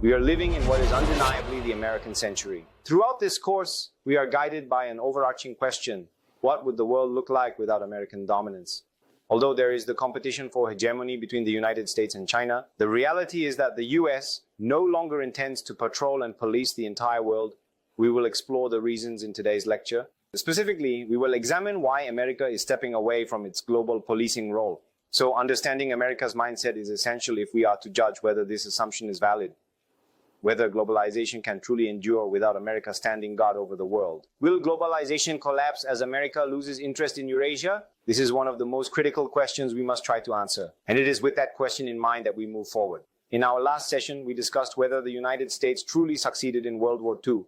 We are living in what is undeniably the American century. Throughout this course, we are guided by an overarching question: what would the world look like without American dominance? Although there is the competition for hegemony between the United States and China, the reality is that the US no longer intends to patrol and police the entire world. We will explore the reasons in today's lecture. Specifically, we will examine why America is stepping away from its global policing role. So understanding America's mindset is essential if we are to judge whether this assumption is valid, whether globalization can truly endure without America standing guard over the world. Will globalization collapse as America loses interest in Eurasia? This is one of the most critical questions we must try to answer. And it is with that question in mind that we move forward. In our last session, we discussed whether the United States truly succeeded in World War II.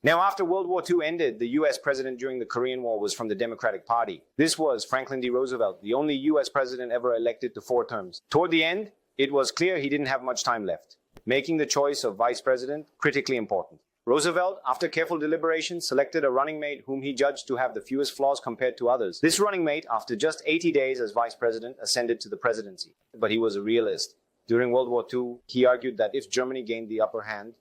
Now, after World War II ended, the US president during the Korean War was from the Democratic Party. This was Franklin D. Roosevelt, the only US president ever elected to 4 terms. Toward the end, it was clear he didn't have much time left, making the choice of vice president critically important. Roosevelt, after careful deliberation, selected a running mate whom he judged to have the fewest flaws compared to others. This running mate, after just 80 days as vice president, ascended to the presidency. But he was a realist. During World War II, he argued that if Germany gained the upper hand,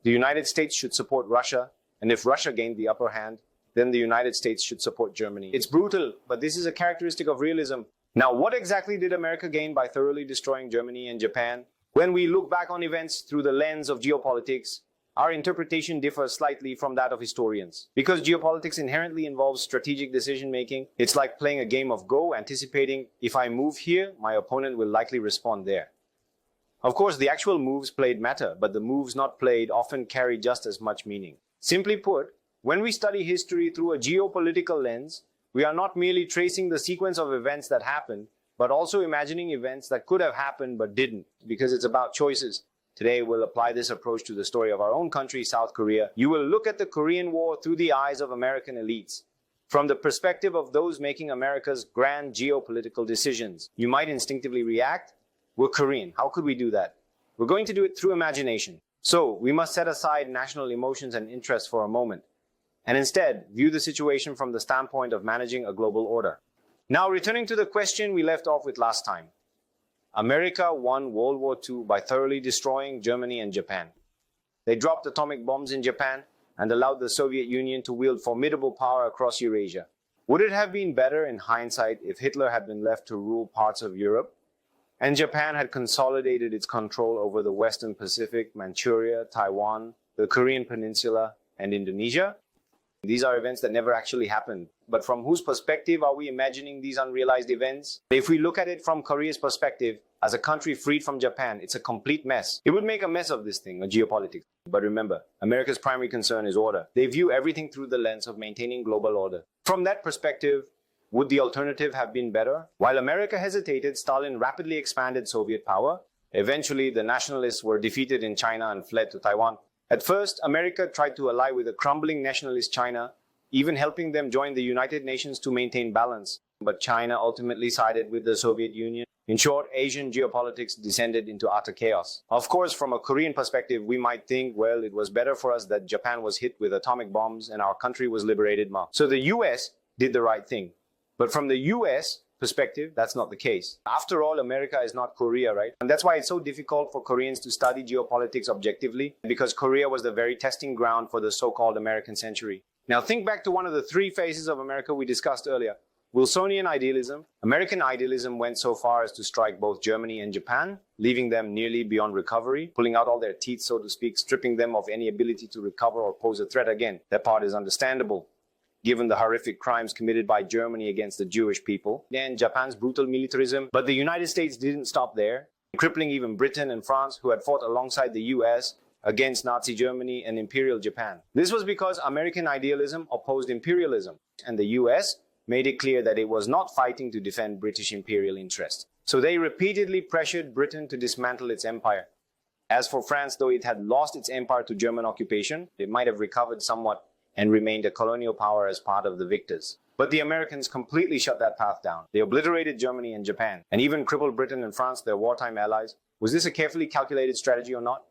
the United States should support Russia, and if Russia gained the upper hand, then the United States should support Germany. It's brutal, but this is a characteristic of realism. Now, what exactly did America gain by thoroughly destroying Germany and Japan? When we look back on events through the lens of geopolitics, our interpretation differs slightly from that of historians. Because geopolitics inherently involves strategic decision-making, it's like playing a game of Go, anticipating, if I move here, my opponent will likely respond there. Of course, the actual moves played matter, but the moves not played often carry just as much meaning. Simply put, when we study history through a geopolitical lens, we are not merely tracing the sequence of events that happened, but also imagining events that could have happened but didn't, because it's about choices. Today, we'll apply this approach to the story of our own country, South Korea. You will look at the Korean War through the eyes of American elites, from the perspective of those making America's grand geopolitical decisions. You might instinctively react, we're Korean, how could we do that? We're going to do it through imagination. So, we must set aside national emotions and interests for a moment, and instead view the situation from the standpoint of managing a global order. Now, returning to the question we left off with last time. America won World War II by thoroughly destroying Germany and Japan. They dropped atomic bombs in Japan and allowed the Soviet Union to wield formidable power across Eurasia. Would it have been better in hindsight if Hitler had been left to rule parts of Europe, and Japan had consolidated its control over the Western Pacific, Manchuria, Taiwan, the Korean Peninsula, and Indonesia? These are events that never actually happened. But from whose perspective are we imagining these unrealized events? If we look at it from Korea's perspective, as a country freed from Japan, it's a complete mess. It would make a mess of this thing, a geopolitics. But remember, America's primary concern is order. They view everything through the lens of maintaining global order. From that perspective, would the alternative have been better? While America hesitated, Stalin rapidly expanded Soviet power. Eventually, the nationalists were defeated in China and fled to Taiwan. At first, America tried to ally with a crumbling nationalist China, even helping them join the United Nations to maintain balance. But China ultimately sided with the Soviet Union. In short, Asian geopolitics descended into utter chaos. Of course, from a Korean perspective, we might think, well, it was better for us that Japan was hit with atomic bombs and our country was liberated. So the US did the right thing. But from the US perspective, that's not the case. After all, America is not Korea, right? And that's why it's so difficult for Koreans to study geopolitics objectively, because Korea was the very testing ground for the so-called American century. Now think back to one of the 3 phases of America we discussed earlier. Wilsonian idealism. American idealism went so far as to strike both Germany and Japan, leaving them nearly beyond recovery, pulling out all their teeth, so to speak, stripping them of any ability to recover or pose a threat again. That part is understandable, given the horrific crimes committed by Germany against the Jewish people and Japan's brutal militarism. But the United States didn't stop there, crippling even Britain and France, who had fought alongside the US against Nazi Germany and Imperial Japan. This was because American idealism opposed imperialism, and the US made it clear that it was not fighting to defend British imperial interests. So they repeatedly pressured Britain to dismantle its empire. As for France, though it had lost its empire to German occupation, it might have recovered somewhat and remained a colonial power as part of the victors. But the Americans completely shut that path down. They obliterated Germany and Japan, and even crippled Britain and France, their wartime allies. Was this a carefully calculated strategy or not?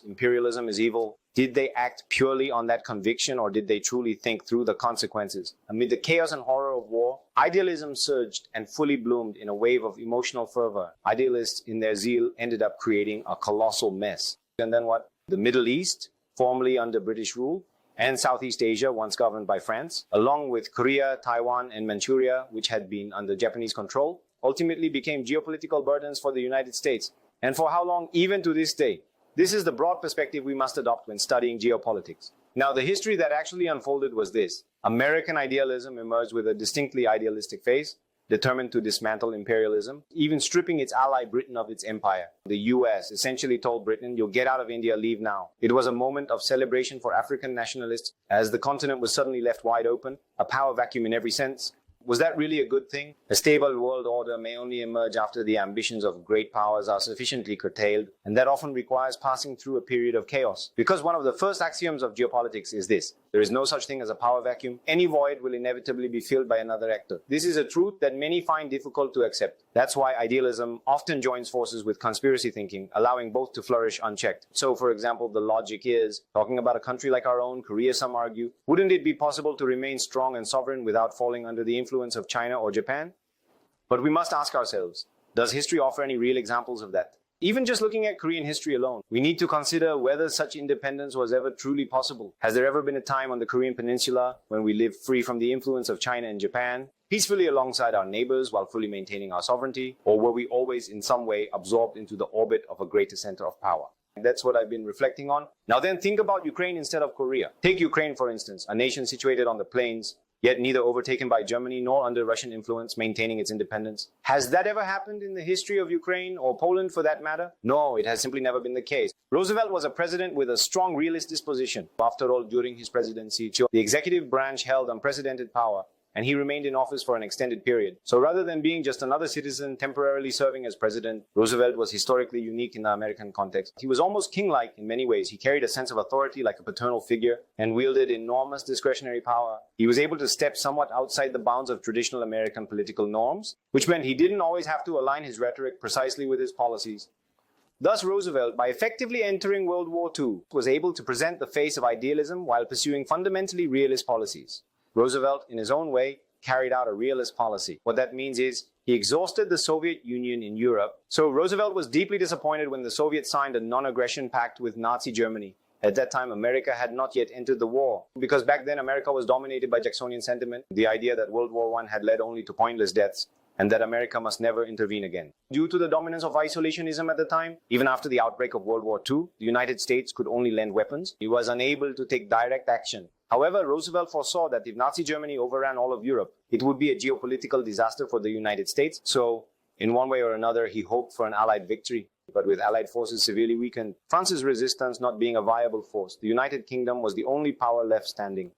Imperialism is evil. Did they act purely on that conviction, or did they truly think through the consequences? Amid the chaos and horror of war, idealism surged and fully bloomed in a wave of emotional fervor. Idealists, in their zeal, ended up creating a colossal mess. And then what? The Middle East, formerly under British rule, and Southeast Asia, once governed by France, along with Korea, Taiwan, and Manchuria, which had been under Japanese control, ultimately became geopolitical burdens for the United States. And for how long? Even to this day. This is the broad perspective we must adopt when studying geopolitics. Now, the history that actually unfolded was this. American idealism emerged with a distinctly idealistic phase, determined to dismantle imperialism, even stripping its ally Britain of its empire. The US essentially told Britain, you'll get out of India, leave now. It was a moment of celebration for African nationalists as the continent was suddenly left wide open, a power vacuum in every sense. Was that really a good thing? A stable world order may only emerge after the ambitions of great powers are sufficiently curtailed, and that often requires passing through a period of chaos. Because one of the first axioms of geopolitics is this: there is no such thing as a power vacuum. Any void will inevitably be filled by another actor. This is a truth that many find difficult to accept. That's why idealism often joins forces with conspiracy thinking, allowing both to flourish unchecked. So, for example, the logic is, talking about a country like our own, Korea, some argue, wouldn't it be possible to remain strong and sovereign without falling under the influence of China or Japan? But we must ask ourselves, does history offer any real examples of that? Even just looking at Korean history alone, we need to consider whether such independence was ever truly possible. Has there ever been a time on the Korean peninsula when we lived free from the influence of China and Japan, peacefully alongside our neighbors while fully maintaining our sovereignty? Or were we always in some way absorbed into the orbit of a greater center of power? That's what I've been reflecting on. Now then, think about Ukraine instead of Korea. Take Ukraine, for instance, a nation situated on the plains, yet neither overtaken by Germany nor under Russian influence, maintaining its independence. Has that ever happened in the history of Ukraine, or Poland for that matter? No, it has simply never been the case. Roosevelt was a president with a strong realist disposition. After all, during his presidency, the executive branch held unprecedented power, and he remained in office for an extended period. So rather than being just another citizen temporarily serving as president, Roosevelt was historically unique in the American context. He was almost king-like in many ways. He carried a sense of authority like a paternal figure and wielded enormous discretionary power. He was able to step somewhat outside the bounds of traditional American political norms, which meant he didn't always have to align his rhetoric precisely with his policies. Thus, Roosevelt, by effectively entering World War II, was able to present the face of idealism while pursuing fundamentally realist policies. Roosevelt, in his own way, carried out a realist policy. What that means is he exhausted the Soviet Union in Europe. So Roosevelt was deeply disappointed when the Soviets signed a non-aggression pact with Nazi Germany. At that time, America had not yet entered the war, because back then America was dominated by Jacksonian sentiment, the idea that World War I had led only to pointless deaths, and that America must never intervene again. Due to the dominance of isolationism at the time, even after the outbreak of World War II, the United States could only lend weapons. He was unable to take direct action. However, Roosevelt foresaw that if Nazi Germany overran all of Europe, it would be a geopolitical disaster for the United States. So, in one way or another, he hoped for an Allied victory. But with Allied forces severely weakened, France's resistance not being a viable force, the United Kingdom was the only power left standing.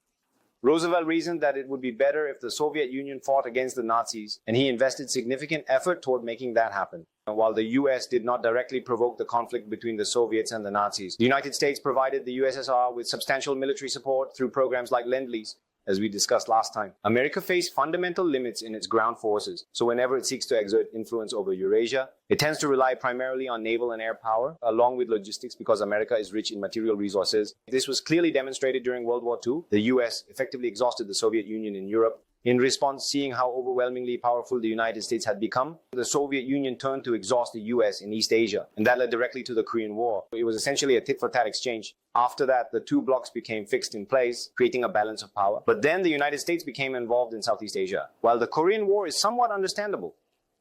Roosevelt reasoned that it would be better if the Soviet Union fought against the Nazis, and he invested significant effort toward making that happen. And while the US did not directly provoke the conflict between the Soviets and the Nazis, the United States provided the USSR with substantial military support through programs like Lend-Lease, as we discussed last time. America faced fundamental limits in its ground forces, so whenever it seeks to exert influence over Eurasia, it tends to rely primarily on naval and air power, along with logistics, because America is rich in material resources. This was clearly demonstrated during World War II. The US effectively exhausted the Soviet Union in Europe. In response, seeing how overwhelmingly powerful the United States had become, the Soviet Union turned to exhaust the US in East Asia, and that led directly to the Korean War. It was essentially a tit-for-tat exchange. After that, the two blocs became fixed in place, creating a balance of power. But then the United States became involved in Southeast Asia. While the Korean War is somewhat understandable,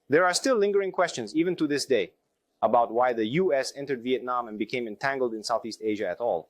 there are still lingering questions, even to this day, about why the US entered Vietnam and became entangled in Southeast Asia at all.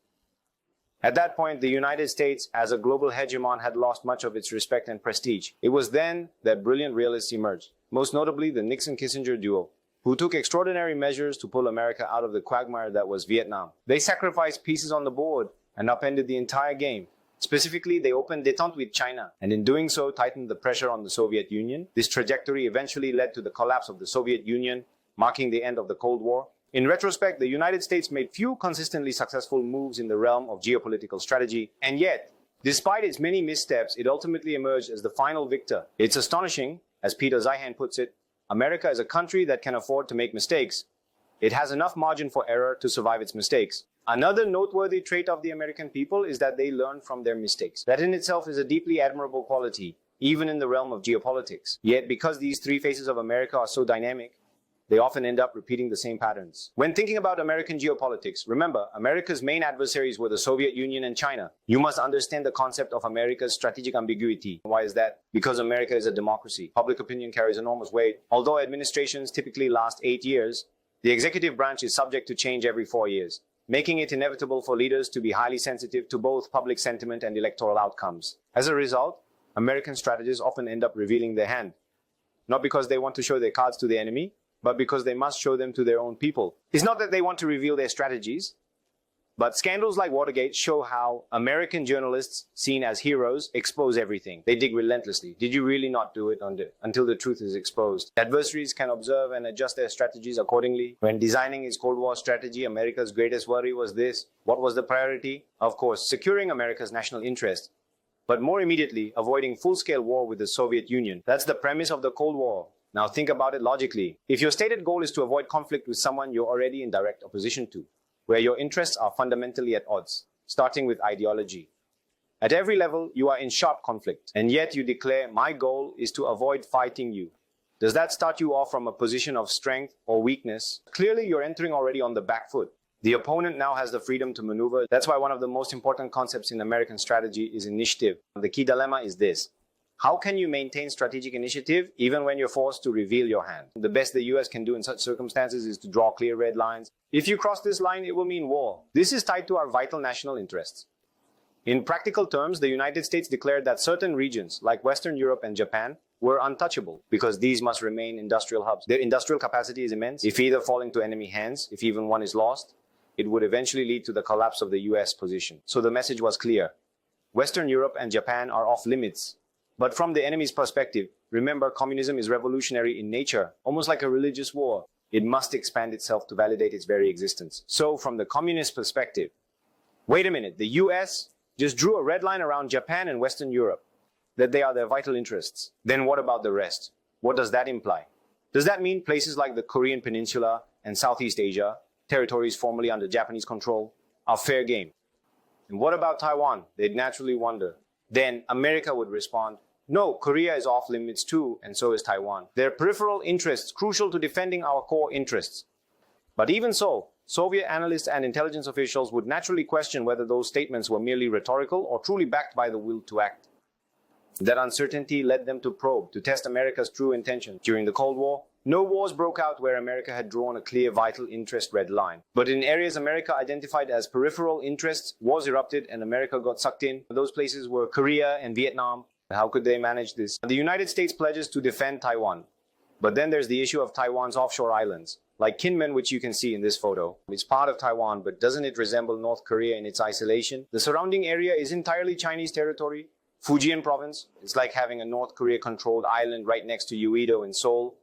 At that point, the United States, as a global hegemon, had lost much of its respect and prestige. It was then that brilliant realists emerged, most notably the Nixon-Kissinger duo, who took extraordinary measures to pull America out of the quagmire that was Vietnam. They sacrificed pieces on the board and upended the entire game. Specifically, they opened détente with China, and in doing so, tightened the pressure on the Soviet Union. This trajectory eventually led to the collapse of the Soviet Union, marking the end of the Cold War. In retrospect, the United States made few consistently successful moves in the realm of geopolitical strategy, and yet, despite its many missteps, it ultimately emerged as the final victor. It's astonishing, as Peter Zeihan puts it, America is a country that can afford to make mistakes. It has enough margin for error to survive its mistakes. Another noteworthy trait of the American people is that they learn from their mistakes. That in itself is a deeply admirable quality, even in the realm of geopolitics. Yet, because these three faces of America are so dynamic, they often end up repeating the same patterns. When thinking about American geopolitics, remember, America's main adversaries were the Soviet Union and China. You must understand the concept of America's strategic ambiguity. Why is that? Because America is a democracy. Public opinion carries enormous weight. Although administrations typically last 8 years, the executive branch is subject to change every 4 years, making it inevitable for leaders to be highly sensitive to both public sentiment and electoral outcomes. As a result, American strategists often end up revealing their hand. Not because they want to show their cards to the enemy, but because they must show them to their own people. It's not that they want to reveal their strategies, but scandals like Watergate show how American journalists, seen as heroes, expose everything. They dig relentlessly. Did you really not do it until the truth is exposed? Adversaries can observe and adjust their strategies accordingly. When designing his Cold War strategy, America's greatest worry was this. What was the priority? Of course, securing America's national interest, but more immediately, avoiding full-scale war with the Soviet Union. That's the premise of the Cold War. Now think about it logically. If your stated goal is to avoid conflict with someone you're already in direct opposition to, where your interests are fundamentally at odds, starting with ideology. At every level, you are in sharp conflict, and yet you declare, my goal is to avoid fighting you. Does that start you off from a position of strength or weakness? Clearly, you're entering already on the back foot. The opponent now has the freedom to maneuver. That's why one of the most important concepts in American strategy is initiative. The key dilemma is this. How can you maintain strategic initiative even when you're forced to reveal your hand? The best the US can do in such circumstances is to draw clear red lines. If you cross this line, it will mean war. This is tied to our vital national interests. In practical terms, the United States declared that certain regions, like Western Europe and Japan, were untouchable because these must remain industrial hubs. Their industrial capacity is immense. If either fall into enemy hands, if even one is lost, it would eventually lead to the collapse of the US position. So the message was clear. Western Europe and Japan are off limits. But from the enemy's perspective, remember, communism is revolutionary in nature, almost like a religious war. It must expand itself to validate its very existence. So from the communist perspective, wait a minute, the US just drew a red line around Japan and Western Europe, that they are their vital interests. Then what about the rest? What does that imply? Does that mean places like the Korean Peninsula and Southeast Asia, territories formerly under Japanese control, are fair game? And what about Taiwan? They'd naturally wonder. Then America would respond, no, Korea is off limits too, and so is Taiwan. They're peripheral interests crucial to defending our core interests. But even so, Soviet analysts and intelligence officials would naturally question whether those statements were merely rhetorical or truly backed by the will to act. That uncertainty led them to probe, to test America's true intentions. During the Cold War, no wars broke out where America had drawn a clear vital interest red line. But in areas America identified as peripheral interests, wars erupted and America got sucked in. Those places were Korea and Vietnam. How could they manage this? The United States pledges to defend Taiwan. But then there's the issue of Taiwan's offshore islands, like Kinmen, which you can see in this photo. It's part of Taiwan, but doesn't it resemble North Korea in its isolation? The surrounding area is entirely Chinese territory. Fujian province, it's like having a North Korea-controlled island right next to Uido in Seoul.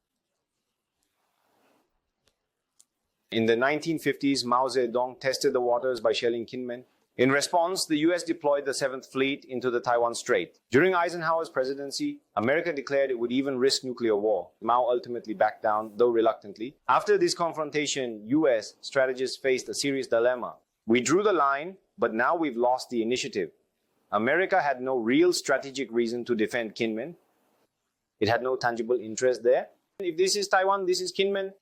In the 1950s, Mao Zedong tested the waters by shelling Kinmen. In response, the US deployed the 7th Fleet into the Taiwan Strait. During Eisenhower's presidency, America declared it would even risk nuclear war. Mao ultimately backed down, though reluctantly. After this confrontation, US strategists faced a serious dilemma. We drew the line, but now we've lost the initiative. America had no real strategic reason to defend Kinmen. It had no tangible interest there. If this is Taiwan, this is Kinmen.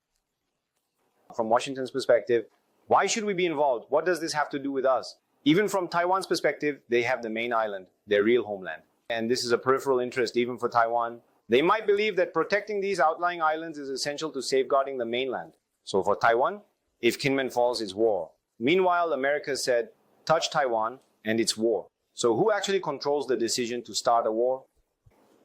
From Washington's perspective, why should we be involved? What does this have to do with us? Even from Taiwan's perspective, they have the main island, their real homeland. And this is a peripheral interest even for Taiwan. They might believe that protecting these outlying islands is essential to safeguarding the mainland. So for Taiwan, if Kinmen falls, it's war. Meanwhile, America said, touch Taiwan and it's war. So who actually controls the decision to start a war?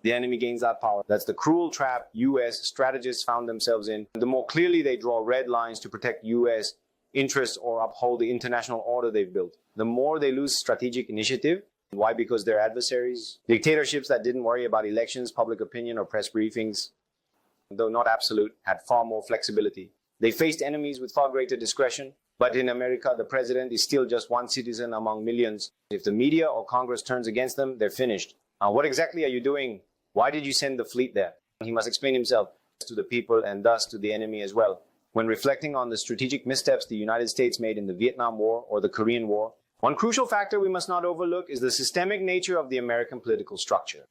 The enemy gains that power. That's the cruel trap US strategists found themselves in. The more clearly they draw red lines to protect US interests or uphold the international order they've built, the more they lose strategic initiative. Why? Because they're adversaries. Dictatorships that didn't worry about elections, public opinion, or press briefings, though not absolute, had far more flexibility. They faced enemies with far greater discretion. But in America, the president is still just one citizen among millions. If the media or Congress turns against them, they're finished. What exactly are you doing? Why did you send the fleet there? He must explain himself to the people and thus to the enemy as well. When reflecting on the strategic missteps the United States made in the Vietnam War or the Korean War, one crucial factor we must not overlook is the systemic nature of the American political structure.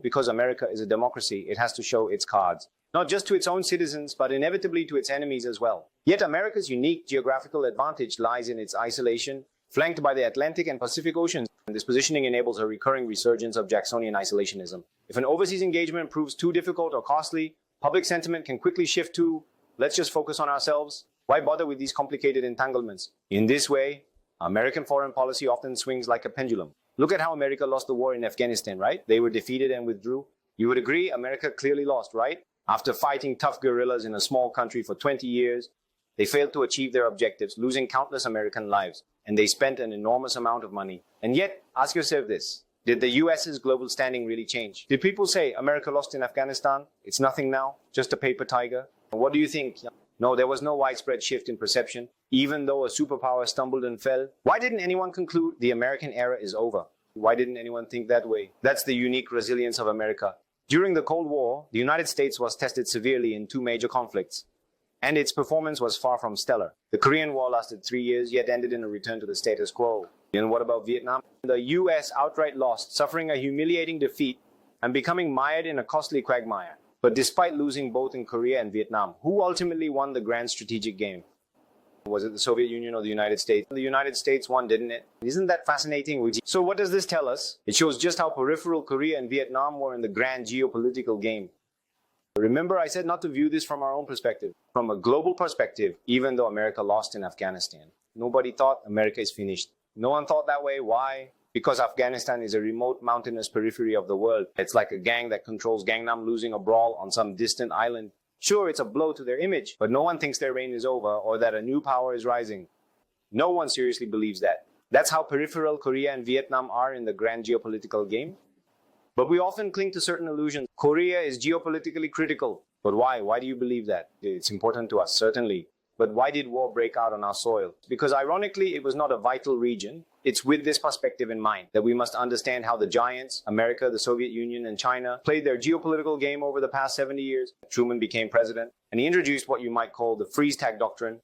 Because America is a democracy, it has to show its cards. not just to its own citizens, but inevitably to its enemies as well. Yet America's unique geographical advantage lies in its isolation, flanked by the Atlantic and Pacific Oceans, and this positioning enables a recurring resurgence of Jacksonian isolationism. If an overseas engagement proves too difficult or costly, public sentiment can quickly shift to, let's just focus on ourselves. Why bother with these complicated entanglements? In this way, American foreign policy often swings like a pendulum. Look at how America lost the war in Afghanistan, right? They were defeated and withdrew. You would agree, America clearly lost, right? After fighting tough guerrillas in a small country for 20 years, they failed to achieve their objectives, losing countless American lives, and they spent an enormous amount of money. And yet, ask yourself this, did the US's global standing really change? Did people say, America lost in Afghanistan, it's nothing now, just a paper tiger? What do you think? No, there was no widespread shift in perception, even though a superpower stumbled and fell. Why didn't anyone conclude the American era is over? Why didn't anyone think that way? That's the unique resilience of America. During the Cold War, the United States was tested severely in two major conflicts, and its performance was far from stellar. The Korean War lasted 3 years, yet ended in a return to the status quo. And what about Vietnam? The US outright lost, suffering a humiliating defeat and becoming mired in a costly quagmire. But despite losing both in Korea and Vietnam, who ultimately won the grand strategic game? Was it the Soviet Union or the United States? The United States won, didn't it? Isn't that fascinating? So what does this tell us? It shows just how peripheral Korea and Vietnam were in the grand geopolitical game. Remember, I said not to view this from our own perspective. From a global perspective, even though America lost in Afghanistan, nobody thought America is finished. No one thought that way. Why? Because Afghanistan is a remote mountainous periphery of the world. It's like a gang that controls Gangnam losing a brawl on some distant island. Sure, it's a blow to their image, but no one thinks their reign is over or that a new power is rising. No one seriously believes that. That's how peripheral Korea and Vietnam are in the grand geopolitical game. But we often cling to certain illusions. Korea is geopolitically critical. But why? Why do you believe that? It's important to us, certainly. But why did war break out on our soil? Because ironically, it was not a vital region. It's with this perspective in mind that we must understand how the giants, America, the Soviet Union, and China, played their geopolitical game over the past 70 years. Truman became president, and he introduced what you might call the freeze tag doctrine.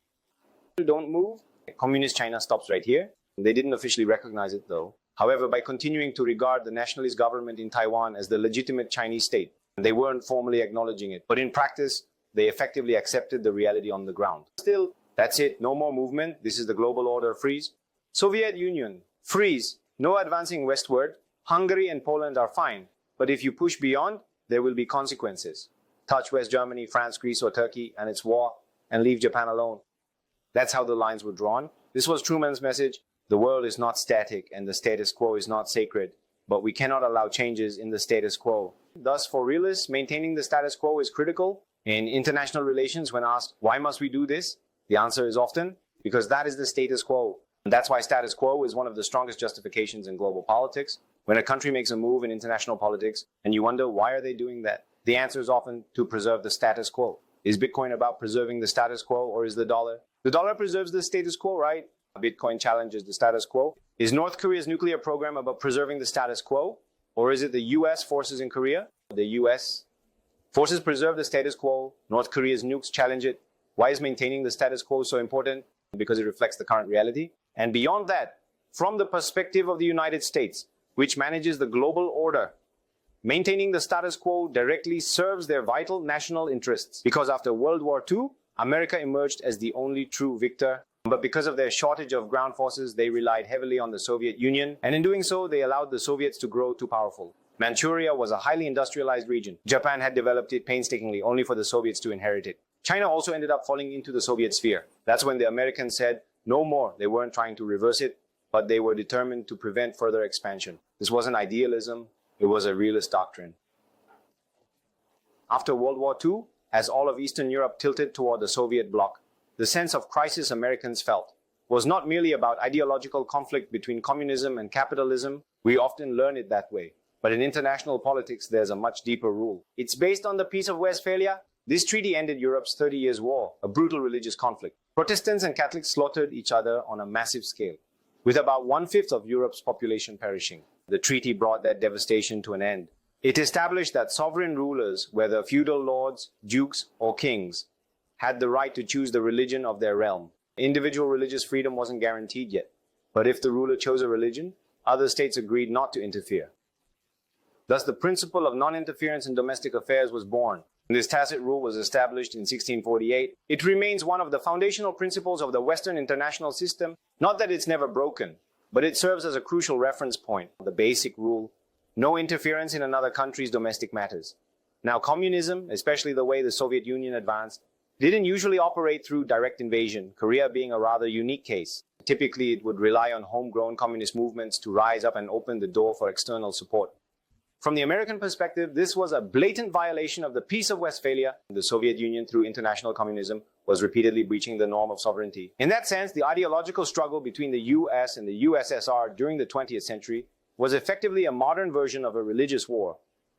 Don't move. Communist China stops right here. They didn't officially recognize it, though. However, by continuing to regard the nationalist government in Taiwan as the legitimate Chinese state, they weren't formally acknowledging it. But in practice, they effectively accepted the reality on the ground. Still, that's it. No more movement. This is the global order. Freeze. Soviet Union. Freeze. No advancing westward. Hungary and Poland are fine. But if you push beyond, there will be consequences. Touch West Germany, France, Greece, or Turkey, and it's war, and leave Japan alone. That's how the lines were drawn. This was Truman's message. The world is not static, and the status quo is not sacred. But we cannot allow changes in the status quo. Thus, for realists, maintaining the status quo is critical. In international relations, when asked, why must we do this? The answer is often, because that is the status quo. And that's why status quo is one of the strongest justifications in global politics. When a country makes a move in international politics, and you wonder, why are they doing that? The answer is often to preserve the status quo. Is Bitcoin about preserving the status quo, or is the dollar? The dollar preserves the status quo, right? Bitcoin challenges the status quo. Is North Korea's nuclear program about preserving the status quo? Or is it the US forces in Korea? The US forces preserve the status quo. North Korea's nukes challenge it. Why is maintaining the status quo so important? Because it reflects the current reality. And beyond that, from the perspective of the United States, which manages the global order, maintaining the status quo directly serves their vital national interests. Because after World War II, America emerged as the only true victor. But because of their shortage of ground forces, they relied heavily on the Soviet Union. And in doing so, they allowed the Soviets to grow too powerful. Manchuria was a highly industrialized region. Japan had developed it painstakingly, only for the Soviets to inherit it. China also ended up falling into the Soviet sphere. That's when the Americans said, no more. They weren't trying to reverse it, but they were determined to prevent further expansion. This wasn't idealism, it was a realist doctrine. After World War II, as all of Eastern Europe tilted toward the Soviet bloc, the sense of crisis Americans felt was not merely about ideological conflict between communism and capitalism. We often learn it that way. But in international politics, there's a much deeper rule. It's based on the Peace of Westphalia. This treaty ended Europe's 30 Years' War, a brutal religious conflict. Protestants and Catholics slaughtered each other on a massive scale, with about 1/5 of Europe's population perishing. The treaty brought that devastation to an end. It established that sovereign rulers, whether feudal lords, dukes, or kings, had the right to choose the religion of their realm. Individual religious freedom wasn't guaranteed yet, but if the ruler chose a religion, other states agreed not to interfere. Thus, the principle of non-interference in domestic affairs was born. This tacit rule was established in 1648. It remains one of the foundational principles of the Western international system. Not that it's never broken, but it serves as a crucial reference point. The basic rule: no interference in another country's domestic matters. Now, communism, especially the way the Soviet Union advanced, didn't usually operate through direct invasion, Korea being a rather unique case. Typically, it would rely on homegrown communist movements to rise up and open the door for external support. From the American perspective, this was a blatant violation of the Peace of Westphalia. The Soviet Union, through international communism, was repeatedly breaching the norm of sovereignty. In that sense, the ideological struggle between the US and the USSR during the 20th century was effectively a modern version of a religious war,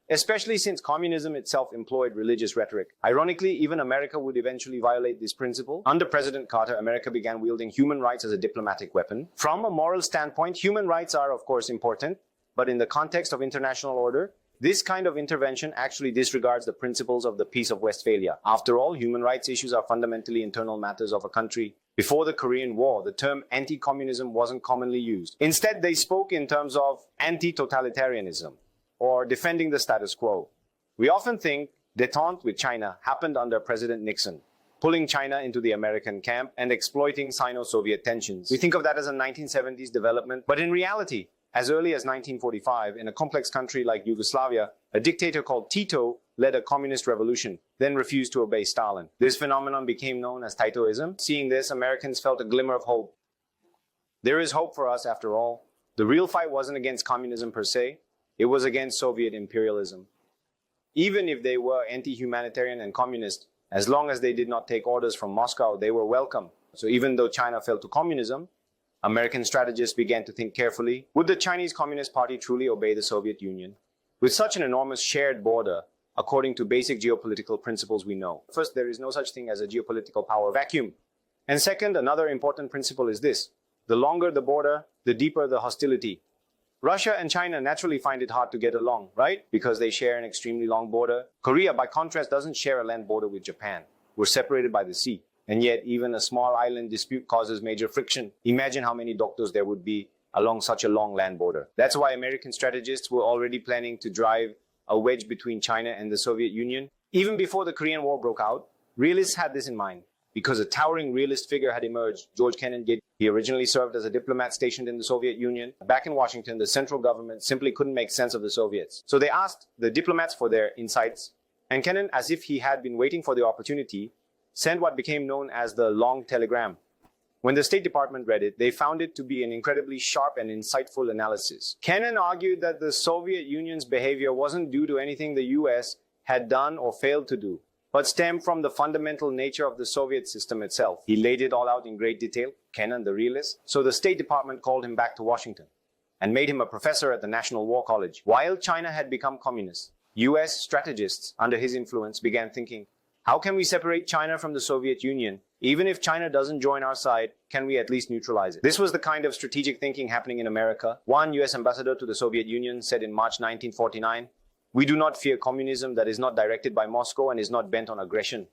especially since communism itself employed religious rhetoric. Ironically, even America would eventually violate this principle. Under President Carter, America began wielding human rights as a diplomatic weapon. From a moral standpoint, human rights are, of course, important, but in the context of international order, this kind of intervention actually disregards the principles of the Peace of Westphalia. After all, human rights issues are fundamentally internal matters of a country. Before the Korean War, the term anti-communism wasn't commonly used. Instead, they spoke in terms of anti-totalitarianism, or defending the status quo. We often think détente with China happened under President Nixon, pulling China into the American camp and exploiting Sino-Soviet tensions. We think of that as a 1970s development, but in reality, as early as 1945, in a complex country like Yugoslavia, a dictator called Tito led a communist revolution, then refused to obey Stalin. This phenomenon became known as Titoism. Seeing this, Americans felt a glimmer of hope. There is hope for us, after all. The real fight wasn't against communism per se, it was against Soviet imperialism. Even if they were anti-humanitarian and communist, as long as they did not take orders from Moscow, they were welcome. So even though China fell to communism, American strategists began to think carefully, would the Chinese Communist Party truly obey the Soviet Union? With such an enormous shared border, according to basic geopolitical principles we know. First, there is no such thing as a geopolitical power vacuum. And second, another important principle is this: the longer the border, the deeper the hostility. Russia and China naturally find it hard to get along, right? Because they share an extremely long border. Korea, by contrast, doesn't share a land border with Japan. We're separated by the sea. And yet, even a small island dispute causes major friction. Imagine how many doctors there would be along such a long land border. That's why American strategists were already planning to drive a wedge between China and the Soviet Union. Even before the Korean War broke out, realists had this in mind, because a towering realist figure had emerged, George Kennan. He originally served as a diplomat stationed in the Soviet Union. Back in Washington, the central government simply couldn't make sense of the Soviets. So they asked the diplomats for their insights, and Kennan, as if he had been waiting for the opportunity, sent what became known as the long telegram. When the State Department read it, they found it to be an incredibly sharp and insightful analysis. Kennan argued that the Soviet Union's behavior wasn't due to anything the US had done or failed to do, but stemmed from the fundamental nature of the Soviet system itself. He laid it all out in great detail, Kennan the realist. So the State Department called him back to Washington and made him a professor at the National War College. While China had become communist, US strategists under his influence began thinking, how can we separate China from the Soviet Union? Even if China doesn't join our side, can we at least neutralize it? This was the kind of strategic thinking happening in America. One US ambassador to the Soviet Union said in March 1949, "We do not fear communism that is not directed by Moscow and is not bent on aggression."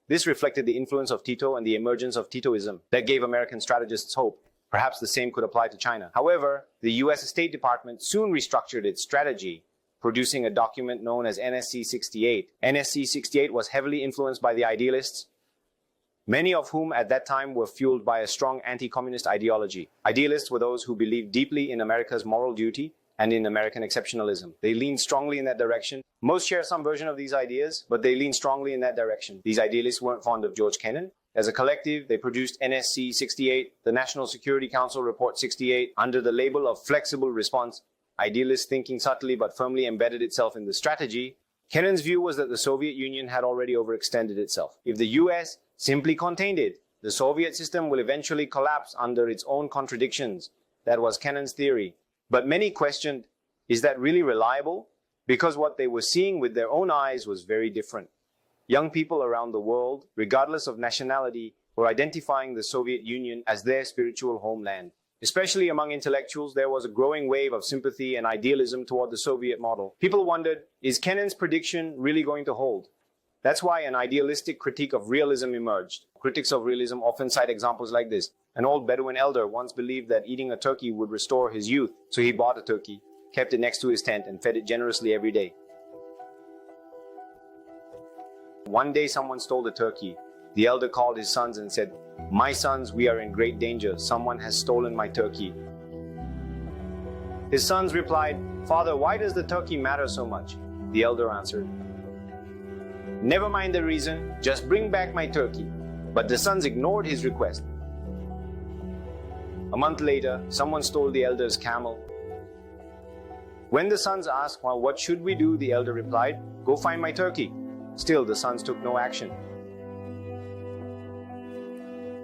This reflected the influence of Tito and the emergence of Titoism that gave American strategists hope. Perhaps the same could apply to China. However, the US State Department soon restructured its strategy, producing a document known as NSC 68. NSC 68 was heavily influenced by the idealists, many of whom at that time were fueled by a strong anti-communist ideology. Idealists were those who believed deeply in America's moral duty and in American exceptionalism. They leaned strongly in that direction. Most share some version of these ideas, but they lean strongly in that direction. These idealists weren't fond of George Kennan. As a collective, they produced NSC 68, the National Security Council Report 68, under the label of flexible response. Idealist thinking subtly but firmly embedded itself in the strategy. Kennan's view was that the Soviet Union had already overextended itself. If the US simply contained it, the Soviet system will eventually collapse under its own contradictions. That was Kennan's theory. But many questioned, is that really reliable? Because what they were seeing with their own eyes was very different. Young people around the world, regardless of nationality, were identifying the Soviet Union as their spiritual homeland. Especially among intellectuals, there was a growing wave of sympathy and idealism toward the Soviet model. People wondered, is Kennan's prediction really going to hold? That's why an idealistic critique of realism emerged. Critics of realism often cite examples like this. An old Bedouin elder once believed that eating a turkey would restore his youth, so he bought a turkey, kept it next to his tent, and fed it generously every day. One day someone stole the turkey. The elder called his sons and said, "My sons, we are in great danger. Someone has stolen my turkey." His sons replied, "Father, why does the turkey matter so much?" The elder answered, "Never mind the reason, just bring back my turkey." But the sons ignored his request. A month later, someone stole the elder's camel. When the sons asked, "Well, what should we do?" the elder replied, "Go find my turkey." Still, the sons took no action.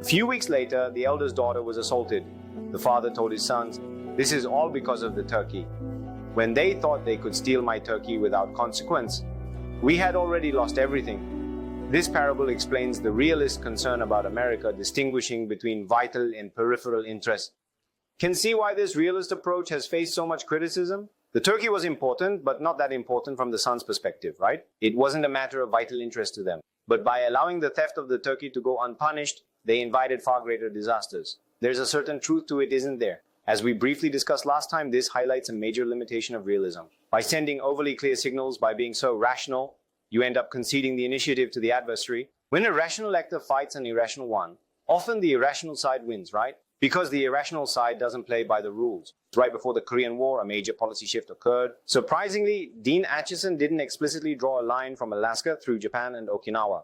A few weeks later, the elder's daughter was assaulted. The father told his sons, "This is all because of the turkey. When they thought they could steal my turkey without consequence, we had already lost everything." This parable explains the realist concern about America distinguishing between vital and peripheral interests. Can see why this realist approach has faced so much criticism? The turkey was important, but not that important from the son's perspective, right? It wasn't a matter of vital interest to them. But by allowing the theft of the turkey to go unpunished, they invited far greater disasters. There's a certain truth to it, isn't there? As we briefly discussed last time, this highlights a major limitation of realism. By sending overly clear signals, by being so rational, you end up conceding the initiative to the adversary. When a rational actor fights an irrational one, often the irrational side wins, right? Because the irrational side doesn't play by the rules. Right before the Korean War, a major policy shift occurred. Surprisingly, Dean Acheson didn't explicitly draw a line from Alaska through Japan and Okinawa.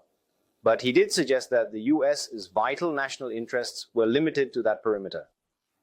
But he did suggest that the US's vital national interests were limited to that perimeter.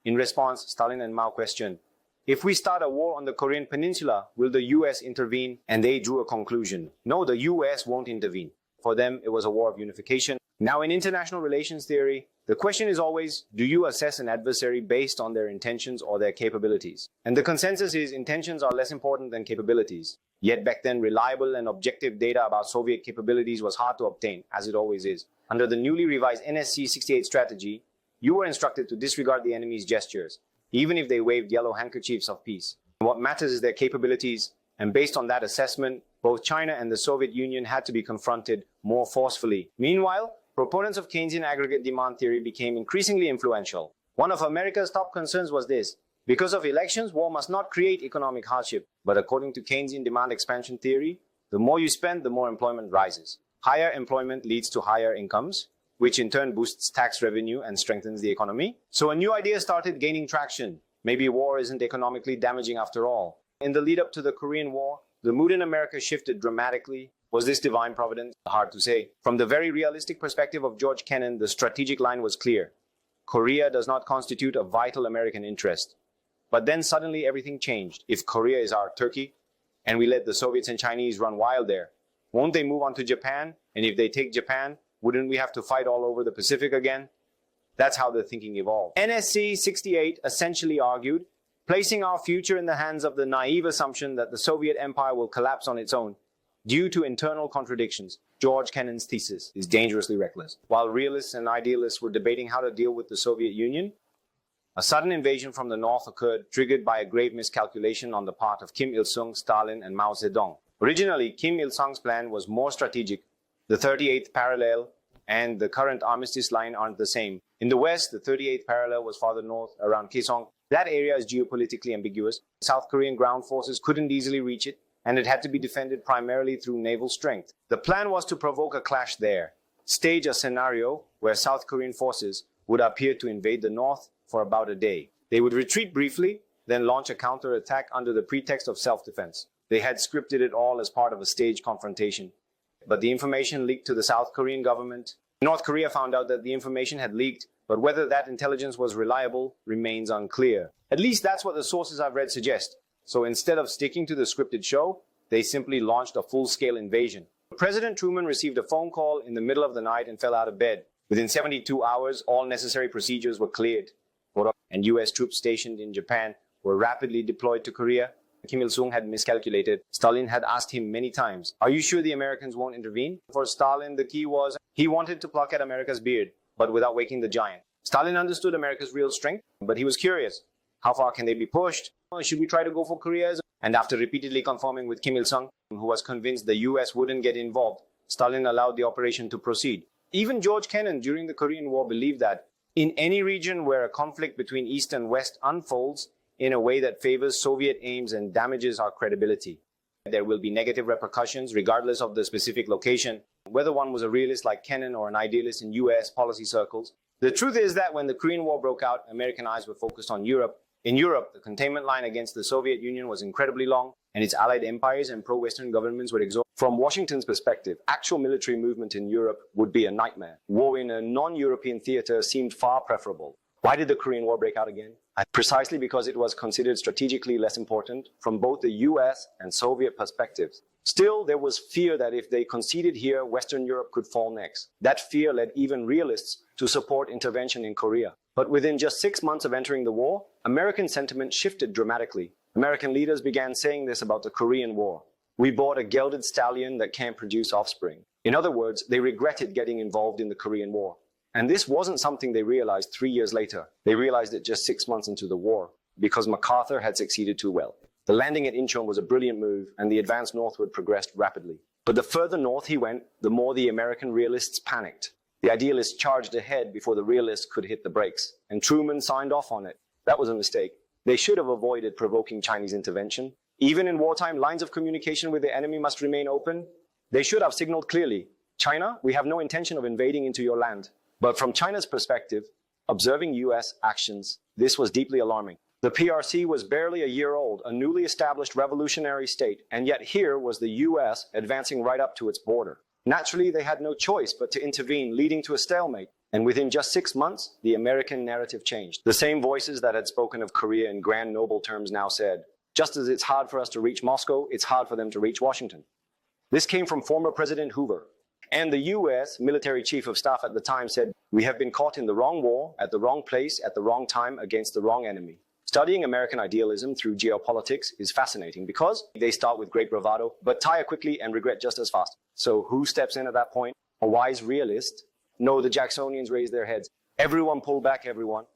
In response, Stalin and Mao questioned, "If we start a war on the Korean Peninsula, will the US intervene?" And they drew a conclusion. No, the US won't intervene. For them, it was a war of unification. Now, in international relations theory, the question is always, do you assess an adversary based on their intentions or their capabilities? And the consensus is intentions are less important than capabilities. Yet back then, reliable and objective data about Soviet capabilities was hard to obtain, as it always is. Under the newly revised NSC 68 strategy, you were instructed to disregard the enemy's gestures, even if they waved yellow handkerchiefs of peace. What matters is their capabilities, and based on that assessment, both China and the Soviet Union had to be confronted more forcefully. Meanwhile, proponents of Keynesian aggregate demand theory became increasingly influential. One of America's top concerns was this: because of elections, war must not create economic hardship. But according to Keynesian demand expansion theory, the more you spend, the more employment rises. Higher employment leads to higher incomes, which in turn boosts tax revenue and strengthens the economy. So a new idea started gaining traction. Maybe war isn't economically damaging after all. In the lead up to the Korean War, the mood in America shifted dramatically. Was this divine providence? Hard to say. From the very realistic perspective of George Kennan, the strategic line was clear. Korea does not constitute a vital American interest. But then suddenly everything changed. If Korea is our Turkey, and we let the Soviets and Chinese run wild there, won't they move on to Japan? And if they take Japan, wouldn't we have to fight all over the Pacific again? That's how the thinking evolved. NSC 68 essentially argued, placing our future in the hands of the naive assumption that the Soviet Empire will collapse on its own due to internal contradictions. George Kennan's thesis is dangerously reckless. While realists and idealists were debating how to deal with the Soviet Union, a sudden invasion from the north occurred, triggered by a grave miscalculation on the part of Kim Il-sung, Stalin, and Mao Zedong. Originally, Kim Il-sung's plan was more strategic. The 38th parallel and the current armistice line aren't the same. In the west, the 38th parallel was farther north, around Kaesong. That area is geopolitically ambiguous. South Korean ground forces couldn't easily reach it, and it had to be defended primarily through naval strength. The plan was to provoke a clash there, stage a scenario where South Korean forces would appear to invade the north for about a day. They would retreat briefly, then launch a counterattack under the pretext of self-defense. They had scripted it all as part of a staged confrontation. But the information leaked to the South Korean government. North Korea found out that the information had leaked, but whether that intelligence was reliable remains unclear. At least that's what the sources I've read suggest. So instead of sticking to the scripted show, they simply launched a full-scale invasion. President Truman received a phone call in the middle of the night and fell out of bed. Within 72 hours, all necessary procedures were cleared, and US troops stationed in Japan were rapidly deployed to Korea. Kim Il-sung had miscalculated. Stalin had asked him many times, "Are you sure the Americans won't intervene?" For Stalin, the key was he wanted to pluck at America's beard, but without waking the giant. Stalin understood America's real strength, but he was curious. How far can they be pushed? Should we try to go for Korea? And after repeatedly confirming with Kim Il-sung, who was convinced the US wouldn't get involved, Stalin allowed the operation to proceed. Even George Kennan during the Korean War believed that in any region where a conflict between East and West unfolds in a way that favors Soviet aims and damages our credibility, there will be negative repercussions regardless of the specific location. whether one was a realist like Kennan or an idealist in US policy circles. The truth is that when the Korean War broke out, American eyes were focused on Europe. In Europe, the containment line against the Soviet Union was incredibly long, and its allied empires and pro-Western governments would exhaust. From Washington's perspective, actual military movement in Europe would be a nightmare. War in a non-European theater seemed far preferable. Why did the Korean War break out again? Precisely because it was considered strategically less important from both the US and Soviet perspectives. Still, there was fear that if they conceded here, Western Europe could fall next. That fear led even realists to support intervention in Korea. But within just 6 months of entering the war, American sentiment shifted dramatically. American leaders began saying this about the Korean War. We bought a gelded stallion that can't produce offspring. In other words, they regretted getting involved in the Korean War. And this wasn't something they realized 3 years later. They realized it just 6 months into the war, because MacArthur had succeeded too well. The landing at Incheon was a brilliant move, and the advance northward progressed rapidly. But the further north he went, the more the American realists panicked. The idealists charged ahead before the realists could hit the brakes, and Truman signed off on it. That was a mistake. They should have avoided provoking Chinese intervention. Even in wartime, lines of communication with the enemy must remain open. They should have signaled clearly, China, we have no intention of invading into your land. But from China's perspective, observing US actions, this was deeply alarming. The PRC was barely a year old, a newly established revolutionary state, and yet here was the US advancing right up to its border. Naturally, they had no choice but to intervene, leading to a stalemate. And within just 6 months, the American narrative changed. The same voices that had spoken of Korea in grand noble terms now said, just as it's hard for us to reach Moscow, it's hard for them to reach Washington. This came from former President Hoover. And the US military chief of staff at the time said, we have been caught in the wrong war, at the wrong place, at the wrong time, against the wrong enemy. Studying American idealism through geopolitics is fascinating because they start with great bravado, but tire quickly and regret just as fast. So who steps in at that point? A wise realist? No, the Jacksonians raise their heads. Everyone pull back, everyone.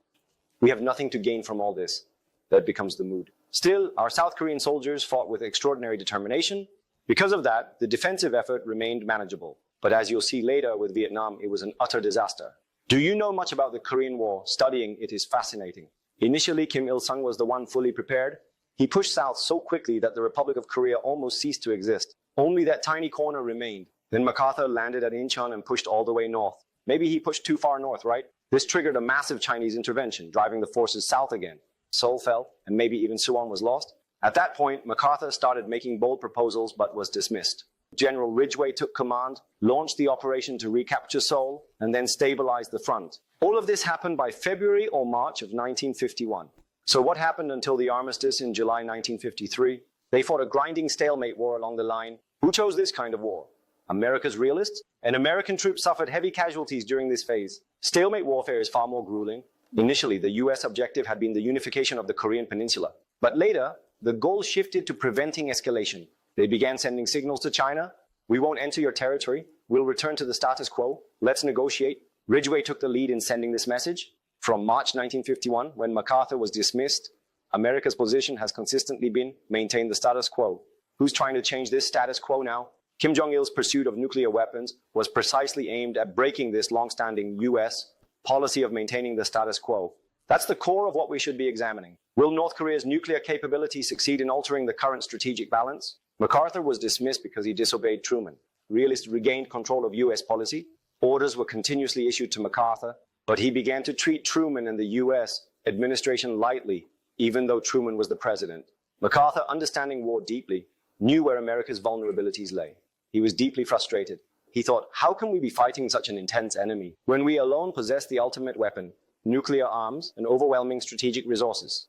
We have nothing to gain from all this. That becomes the mood. Still, our South Korean soldiers fought with extraordinary determination. Because of that, the defensive effort remained manageable. But as you'll see later with Vietnam, it was an utter disaster. Do you know much about the Korean War? Studying it is fascinating. Initially, Kim Il-sung was the one fully prepared. He pushed south so quickly that the Republic of Korea almost ceased to exist. Only that tiny corner remained. Then MacArthur landed at Incheon and pushed all the way north. Maybe he pushed too far north, right? This triggered a massive Chinese intervention, driving the forces south again. Seoul fell, and maybe even Suwon was lost. At that point, MacArthur started making bold proposals but was dismissed. General Ridgway took command, launched the operation to recapture Seoul, and then stabilized the front. All of this happened by February or March of 1951. So what happened until the armistice in July 1953? They fought a grinding stalemate war along the line. Who chose this kind of war? America's realists? And American troops suffered heavy casualties during this phase. Stalemate warfare is far more grueling. Initially, the US objective had been the unification of the Korean peninsula. But later, the goal shifted to preventing escalation. They began sending signals to China. We won't enter your territory. We'll return to the status quo. Let's negotiate. Ridgway took the lead in sending this message. From March 1951, when MacArthur was dismissed, America's position has consistently been maintain the status quo. Who's trying to change this status quo now? Kim Jong-il's pursuit of nuclear weapons was precisely aimed at breaking this long-standing US policy of maintaining the status quo. That's the core of what we should be examining. Will North Korea's nuclear capability succeed in altering the current strategic balance? MacArthur was dismissed because he disobeyed Truman. Realists regained control of US policy. Orders were continuously issued to MacArthur, but he began to treat Truman and the US administration lightly, even though Truman was the president. MacArthur, understanding war deeply, knew where America's vulnerabilities lay. He was deeply frustrated. He thought, how can we be fighting such an intense enemy when we alone possess the ultimate weapon, nuclear arms and overwhelming strategic resources?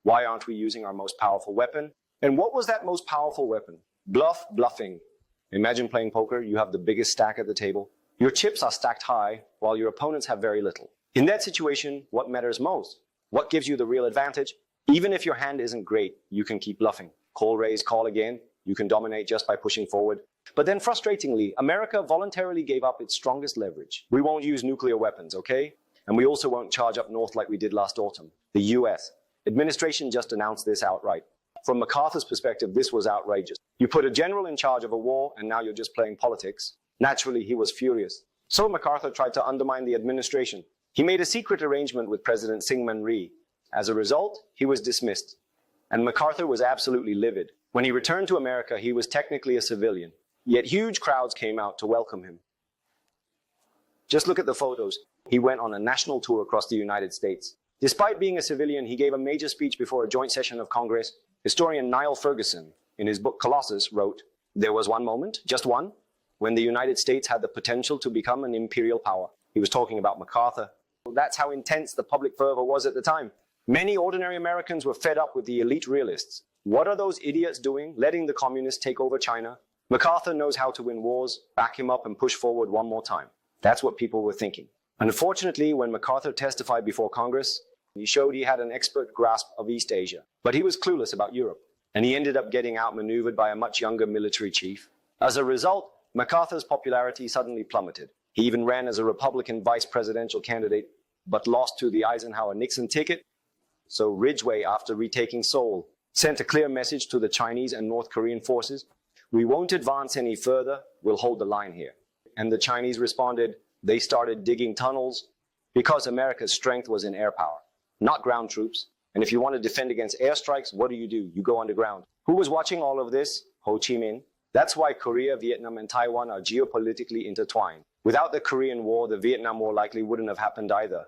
Why aren't we using our most powerful weapon? And what was that most powerful weapon? Bluffing. Imagine playing poker, you have the biggest stack at the table. Your chips are stacked high, while your opponents have very little. In that situation, what matters most? What gives you the real advantage? Even if your hand isn't great, you can keep bluffing. Call, raise, call again. You can dominate just by pushing forward. But then frustratingly, America voluntarily gave up its strongest leverage. We won't use nuclear weapons, okay? And we also won't charge up north like we did last autumn. The US administration just announced this outright. From MacArthur's perspective, this was outrageous. You put a general in charge of a war, and now you're just playing politics. Naturally, he was furious. So MacArthur tried to undermine the administration. He made a secret arrangement with President Syngman Rhee. As a result, he was dismissed. And MacArthur was absolutely livid. When he returned to America, he was technically a civilian. Yet huge crowds came out to welcome him. Just look at the photos. He went on a national tour across the United States. Despite being a civilian, he gave a major speech before a joint session of Congress. Historian Niall Ferguson, in his book Colossus, wrote, "There was one moment, just one, when the United States had the potential to become an imperial power." He was talking about MacArthur. That's how intense the public fervor was at the time. Many ordinary Americans were fed up with the elite realists. What are those idiots doing, letting the communists take over China? MacArthur knows how to win wars, back him up and push forward one more time. That's what people were thinking. Unfortunately, when MacArthur testified before Congress, he showed he had an expert grasp of East Asia, but he was clueless about Europe, and he ended up getting outmaneuvered by a much younger military chief. As a result, MacArthur's popularity suddenly plummeted. He even ran as a Republican vice presidential candidate, but lost to the Eisenhower-Nixon ticket. So Ridgway, after retaking Seoul, sent a clear message to the Chinese and North Korean forces: "We won't advance any further, we'll hold the line here." And the Chinese responded. They started digging tunnels because America's strength was in air power, not ground troops. And if you want to defend against airstrikes, what do? You go underground. Who was watching all of this? Ho Chi Minh. That's why Korea, Vietnam, and Taiwan are geopolitically intertwined. Without the Korean War, the Vietnam War likely wouldn't have happened either.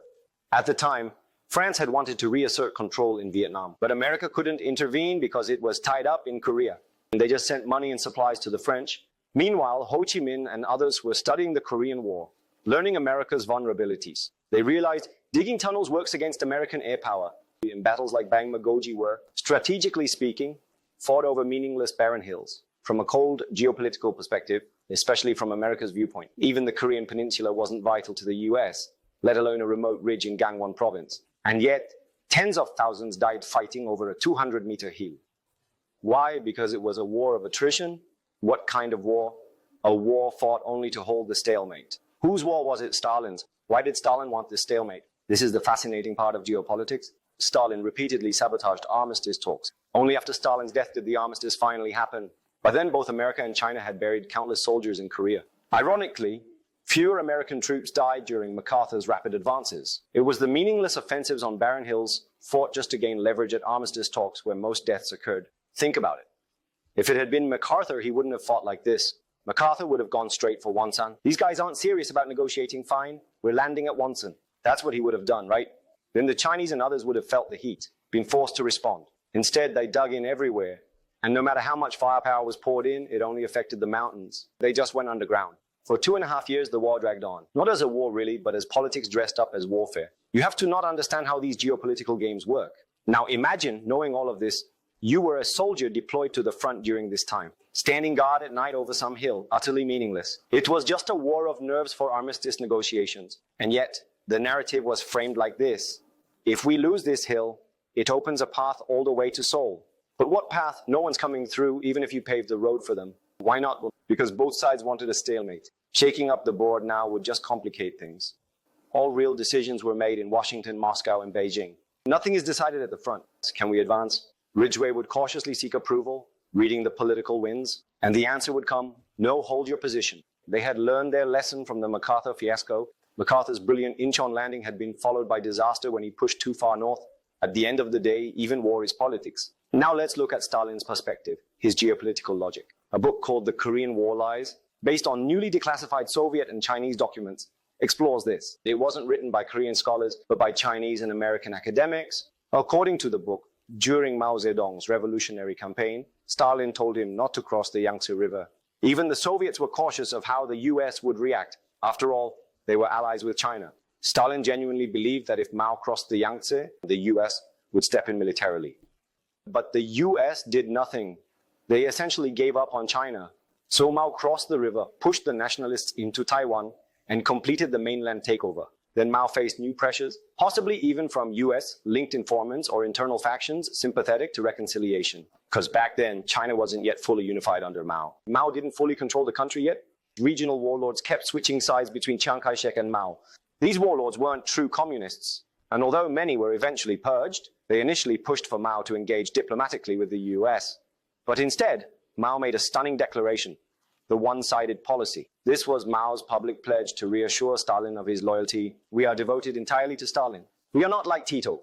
At the time, France had wanted to reassert control in Vietnam, but America couldn't intervene because it was tied up in Korea. And they just sent money and supplies to the French. Meanwhile, Ho Chi Minh and others were studying the Korean War, learning America's vulnerabilities. They realized digging tunnels works against American air power. In battles like Bang Magoji were, strategically speaking, fought over meaningless barren hills. From a cold geopolitical perspective, especially from America's viewpoint, even the Korean peninsula wasn't vital to the US, let alone a remote ridge in Gangwon province. And yet, tens of thousands died fighting over a 200-meter hill. Why? Because it was a war of attrition. What kind of war? A war fought only to hold the stalemate. Whose war was it? Stalin's. Why did Stalin want this stalemate? This is the fascinating part of geopolitics. Stalin repeatedly sabotaged armistice talks. Only after Stalin's death did the armistice finally happen. By then, both America and China had buried countless soldiers in Korea. Ironically, fewer American troops died during MacArthur's rapid advances. It was the meaningless offensives on barren hills fought just to gain leverage at armistice talks where most deaths occurred. Think about it. If it had been MacArthur, he wouldn't have fought like this. MacArthur would have gone straight for Wonsan. These guys aren't serious about negotiating. Fine, we're landing at Wonsan. That's what he would have done, right? Then the Chinese and others would have felt the heat, been forced to respond. Instead, they dug in everywhere. And no matter how much firepower was poured in, it only affected the mountains. They just went underground. For 2.5 years, the war dragged on. Not as a war, really, but as politics dressed up as warfare. You have to not understand how these geopolitical games work. Now imagine, knowing all of this, you were a soldier deployed to the front during this time, standing guard at night over some hill, utterly meaningless. It was just a war of nerves for armistice negotiations. And yet, the narrative was framed like this. If we lose this hill, it opens a path all the way to Seoul. But what path? No one's coming through, even if you pave the road for them. Why not? Because both sides wanted a stalemate. Shaking up the board now would just complicate things. All real decisions were made in Washington, Moscow, and Beijing. Nothing is decided at the front. Can we advance? Ridgway would cautiously seek approval, reading the political winds, and the answer would come, no, hold your position. They had learned their lesson from the MacArthur fiasco. MacArthur's brilliant Incheon landing had been followed by disaster when he pushed too far north. At the end of the day, even war is politics. Now let's look at Stalin's perspective, his geopolitical logic. A book called The Korean War Lies, based on newly declassified Soviet and Chinese documents, explores this. It wasn't written by Korean scholars, but by Chinese and American academics. According to the book, during Mao Zedong's revolutionary campaign, Stalin told him not to cross the Yangtze River. Even the Soviets were cautious of how the US would react. After all, they were allies with China. Stalin genuinely believed that if Mao crossed the Yangtze, the US would step in militarily. But the US did nothing. They essentially gave up on China. So Mao crossed the river, pushed the nationalists into Taiwan, and completed the mainland takeover. Then Mao faced new pressures, possibly even from US-linked informants or internal factions sympathetic to reconciliation. Because back then, China wasn't yet fully unified under Mao. Mao didn't fully control the country yet. Regional warlords kept switching sides between Chiang Kai-shek and Mao. These warlords weren't true communists. And although many were eventually purged, they initially pushed for Mao to engage diplomatically with the US. But instead, Mao made a stunning declaration, the one-sided policy. This was Mao's public pledge to reassure Stalin of his loyalty. We are devoted entirely to Stalin. We are not like Tito.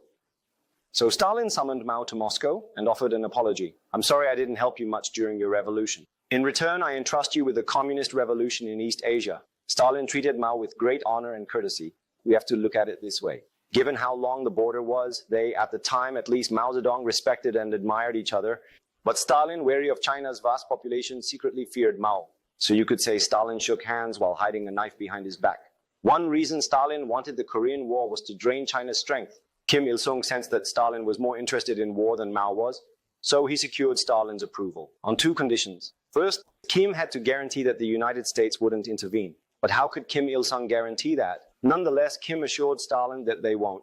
So Stalin summoned Mao to Moscow and offered an apology. I'm sorry I didn't help you much during your revolution. In return, I entrust you with the communist revolution in East Asia. Stalin treated Mao with great honor and courtesy. We have to look at it this way. Given how long the border was, they, at the time, at least Mao Zedong, respected and admired each other. But Stalin, wary of China's vast population, secretly feared Mao. So you could say Stalin shook hands while hiding a knife behind his back. One reason Stalin wanted the Korean War was to drain China's strength. Kim Il-sung sensed that Stalin was more interested in war than Mao was, so he secured Stalin's approval on two conditions. First, Kim had to guarantee that the United States wouldn't intervene. But how could Kim Il-sung guarantee that? Nonetheless, Kim assured Stalin that they won't.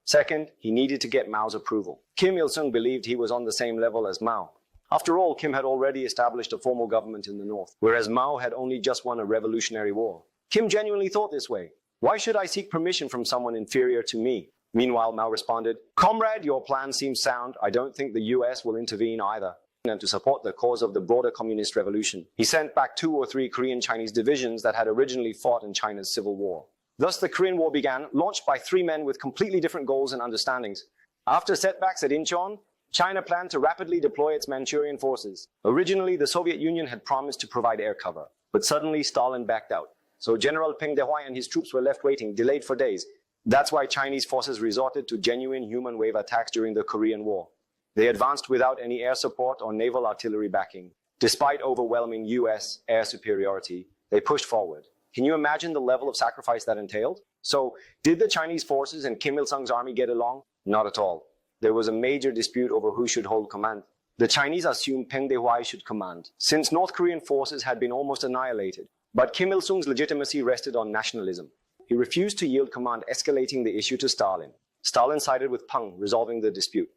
Second, he needed to get Mao's approval. Kim Il-sung believed he was on the same level as Mao. After all, Kim had already established a formal government in the north, whereas Mao had only just won a revolutionary war. Kim genuinely thought this way. Why should I seek permission from someone inferior to me? Meanwhile, Mao responded, "Comrade, your plan seems sound. I don't think the US will intervene either." And to support the cause of the broader communist revolution, he sent back 2 or 3 Korean-Chinese divisions that had originally fought in China's civil war. Thus, the Korean War began, launched by 3 men with completely different goals and understandings. After setbacks at Incheon, China planned to rapidly deploy its Manchurian forces. Originally, the Soviet Union had promised to provide air cover, but suddenly Stalin backed out. So General Peng Dehuai and his troops were left waiting, delayed for days. That's why Chinese forces resorted to genuine human wave attacks during the Korean War. They advanced without any air support or naval artillery backing. Despite overwhelming US air superiority, they pushed forward. Can you imagine the level of sacrifice that entailed? So, did the Chinese forces and Kim Il-sung's army get along? Not at all. There was a major dispute over who should hold command. The Chinese assumed Peng Dehuai should command, since North Korean forces had been almost annihilated. But Kim Il-sung's legitimacy rested on nationalism. He refused to yield command, escalating the issue to Stalin. Stalin sided with Peng, resolving the dispute.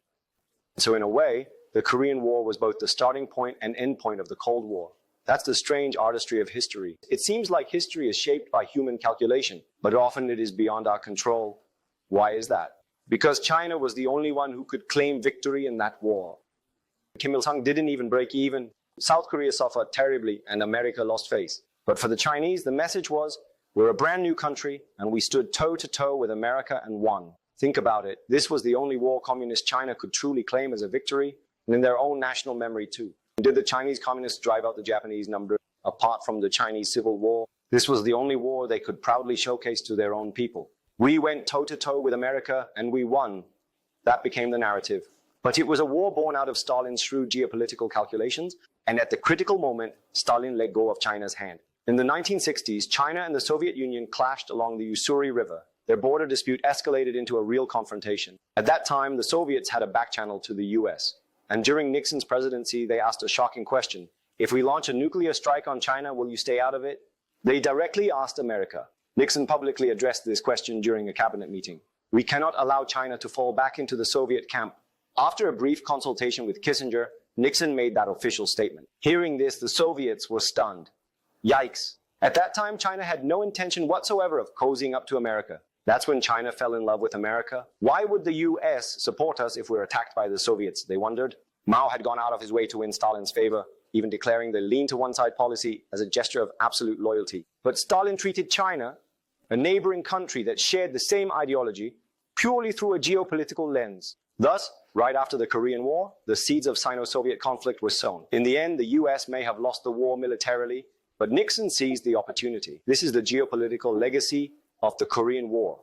So in a way, the Korean War was both the starting point and end point of the Cold War. That's the strange artistry of history. It seems like history is shaped by human calculation, but often it is beyond our control. Why is that? Because China was the only one who could claim victory in that war. Kim Il-sung didn't even break even. South Korea suffered terribly and America lost face. But for the Chinese, the message was, we're a brand new country and we stood toe-to-toe with America and won. Think about it. This was the only war communist China could truly claim as a victory, and in their own national memory too. Did the Chinese communists drive out the Japanese number? Apart from the Chinese Civil War, this was the only war they could proudly showcase to their own people. We went toe-to-toe with America and we won. That became the narrative. But it was a war born out of Stalin's shrewd geopolitical calculations, and at the critical moment, Stalin let go of China's hand. In the 1960s, China and the Soviet Union clashed along the Ussuri River. Their border dispute escalated into a real confrontation. At that time, the Soviets had a back channel to the US. And during Nixon's presidency, they asked a shocking question. If we launch a nuclear strike on China, will you stay out of it? They directly asked America. Nixon publicly addressed this question during a cabinet meeting. We cannot allow China to fall back into the Soviet camp. After a brief consultation with Kissinger, Nixon made that official statement. Hearing this, the Soviets were stunned. Yikes. At that time, China had no intention whatsoever of cozying up to America. That's when China fell in love with America. Why would the US support us if we're attacked by the Soviets, they wondered. Mao had gone out of his way to win Stalin's favor, even declaring the lean-to-one-side policy as a gesture of absolute loyalty. But Stalin treated China, a neighboring country that shared the same ideology, purely through a geopolitical lens. Thus, right after the Korean War, the seeds of Sino-Soviet conflict were sown. In the end, the US may have lost the war militarily, but Nixon seized the opportunity. This is the geopolitical legacy of the Korean War.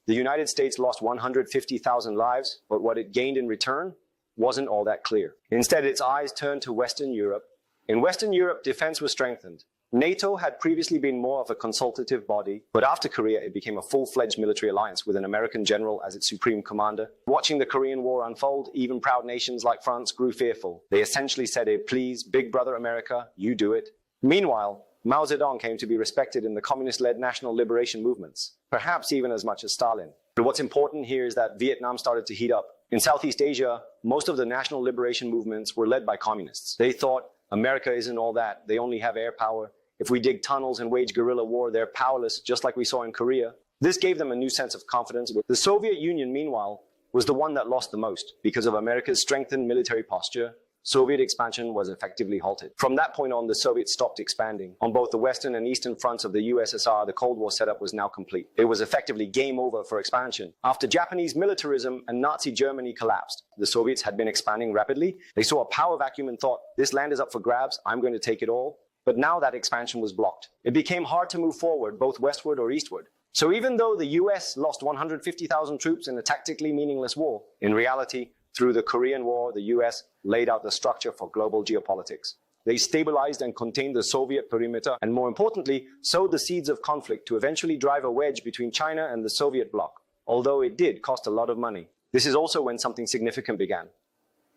The United States lost 150,000 lives, but what it gained in return wasn't all that clear. Instead, its eyes turned to Western Europe. In Western Europe, defense was strengthened. NATO had previously been more of a consultative body, but after Korea, it became a full-fledged military alliance with an American general as its supreme commander. Watching the Korean War unfold, even proud nations like France grew fearful. They essentially said, please, big brother America, you do it. Meanwhile, Mao Zedong came to be respected in the communist-led national liberation movements, perhaps even as much as Stalin. But what's important here is that Vietnam started to heat up. In Southeast Asia, most of the national liberation movements were led by communists. They thought, America isn't all that, they only have air power. If we dig tunnels and wage guerrilla war, they're powerless, just like we saw in Korea. This gave them a new sense of confidence. The Soviet Union, meanwhile, was the one that lost the most because of America's strengthened military posture, Soviet expansion was effectively halted. From that point on, the Soviets stopped expanding. On both the western and eastern fronts of the USSR, the Cold War setup was now complete. It was effectively game over for expansion. After Japanese militarism and Nazi Germany collapsed, the Soviets had been expanding rapidly. They saw a power vacuum and thought, this land is up for grabs, I'm going to take it all. But now that expansion was blocked. It became hard to move forward, both westward or eastward. So even though the US lost 150,000 troops in a tactically meaningless war, in reality, through the Korean War, the US laid out the structure for global geopolitics. They stabilized and contained the Soviet perimeter, and more importantly, sowed the seeds of conflict to eventually drive a wedge between China and the Soviet bloc, although it did cost a lot of money. This is also when something significant began.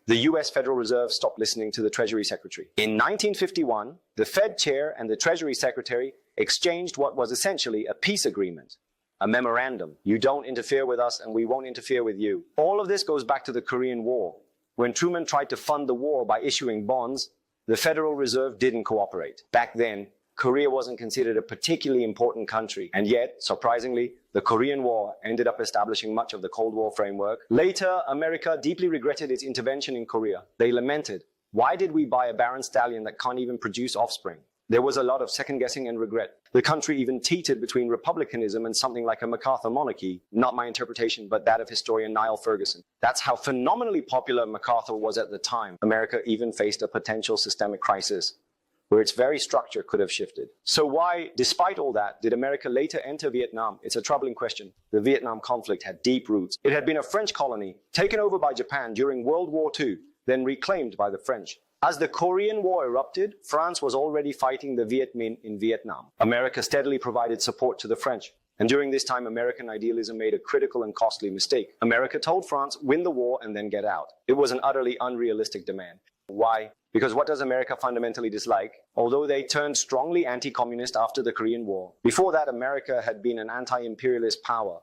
The US Federal Reserve stopped listening to the Treasury Secretary. In 1951, the Fed chair and the Treasury Secretary exchanged what was essentially a peace agreement, a memorandum. You don't interfere with us and we won't interfere with you. All of this goes back to the Korean War. When Truman tried to fund the war by issuing bonds, the Federal Reserve didn't cooperate. Back then, Korea wasn't considered a particularly important country, and yet, surprisingly, the Korean War ended up establishing much of the Cold War framework. Later, America deeply regretted its intervention in Korea. They lamented, why did we buy a barren stallion that can't even produce offspring? There was a lot of second-guessing and regret. The country even teetered between republicanism and something like a MacArthur monarchy. Not my interpretation, but that of historian Niall Ferguson. That's how phenomenally popular MacArthur was at the time. America even faced a potential systemic crisis, where its very structure could have shifted. So why, despite all that, did America later enter Vietnam? It's a troubling question. The Vietnam conflict had deep roots. It had been a French colony, taken over by Japan during World War II, then reclaimed by the French. As the Korean War erupted, France was already fighting the Viet Minh in Vietnam. America steadily provided support to the French. And during this time, American idealism made a critical and costly mistake. America told France, win the war and then get out. It was an utterly unrealistic demand. Why? Because what does America fundamentally dislike? Although they turned strongly anti-communist after the Korean War, before that America had been an anti-imperialist power,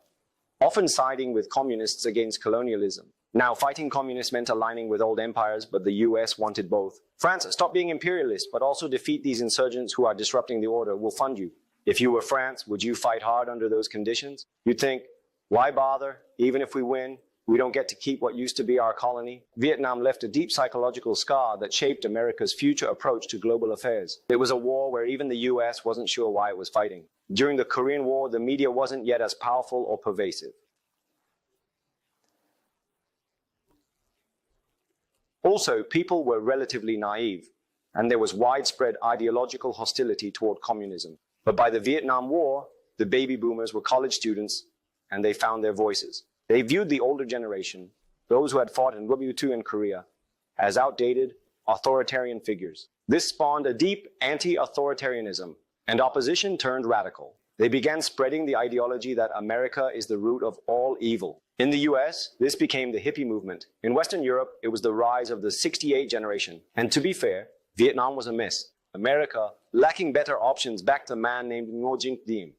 often siding with communists against colonialism. Now, fighting communists meant aligning with old empires, but the US wanted both. France, stop being imperialist, but also defeat these insurgents who are disrupting the order. We'll fund you. If you were France, would you fight hard under those conditions? You'd think, why bother? Even if we win, we don't get to keep what used to be our colony. Vietnam left a deep psychological scar that shaped America's future approach to global affairs. It was a war where even the US wasn't sure why it was fighting. During the Korean War, the media wasn't yet as powerful or pervasive. Also, people were relatively naive, and there was widespread ideological hostility toward communism. But by the Vietnam War, the baby boomers were college students, and they found their voices. They viewed the older generation, those who had fought in World War II and Korea, as outdated, authoritarian figures. This spawned a deep anti-authoritarianism, and opposition turned radical. They began spreading the ideology that America is the root of all evil. In the US, this became the hippie movement. In Western Europe, it was the rise of the '68 generation. And to be fair, Vietnam was a miss. America, lacking better options, backed a man named Ngo Dinh Diem.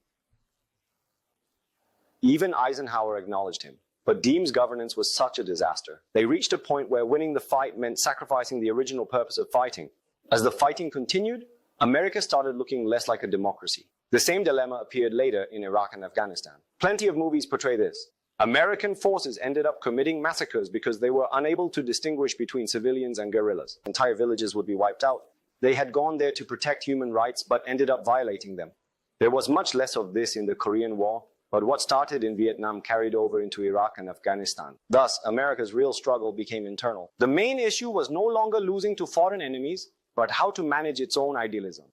Even Eisenhower acknowledged him. But Diem's governance was such a disaster. They reached a point where winning the fight meant sacrificing the original purpose of fighting. As the fighting continued, America started looking less like a democracy. The same dilemma appeared later in Iraq and Afghanistan. Plenty of movies portray this. American forces ended up committing massacres because they were unable to distinguish between civilians and guerrillas. Entire villages would be wiped out. They had gone there to protect human rights but ended up violating them. There was much less of this in the Korean War, but what started in Vietnam carried over into Iraq and Afghanistan. Thus, America's real struggle became internal. The main issue was no longer losing to foreign enemies, but how to manage its own idealism.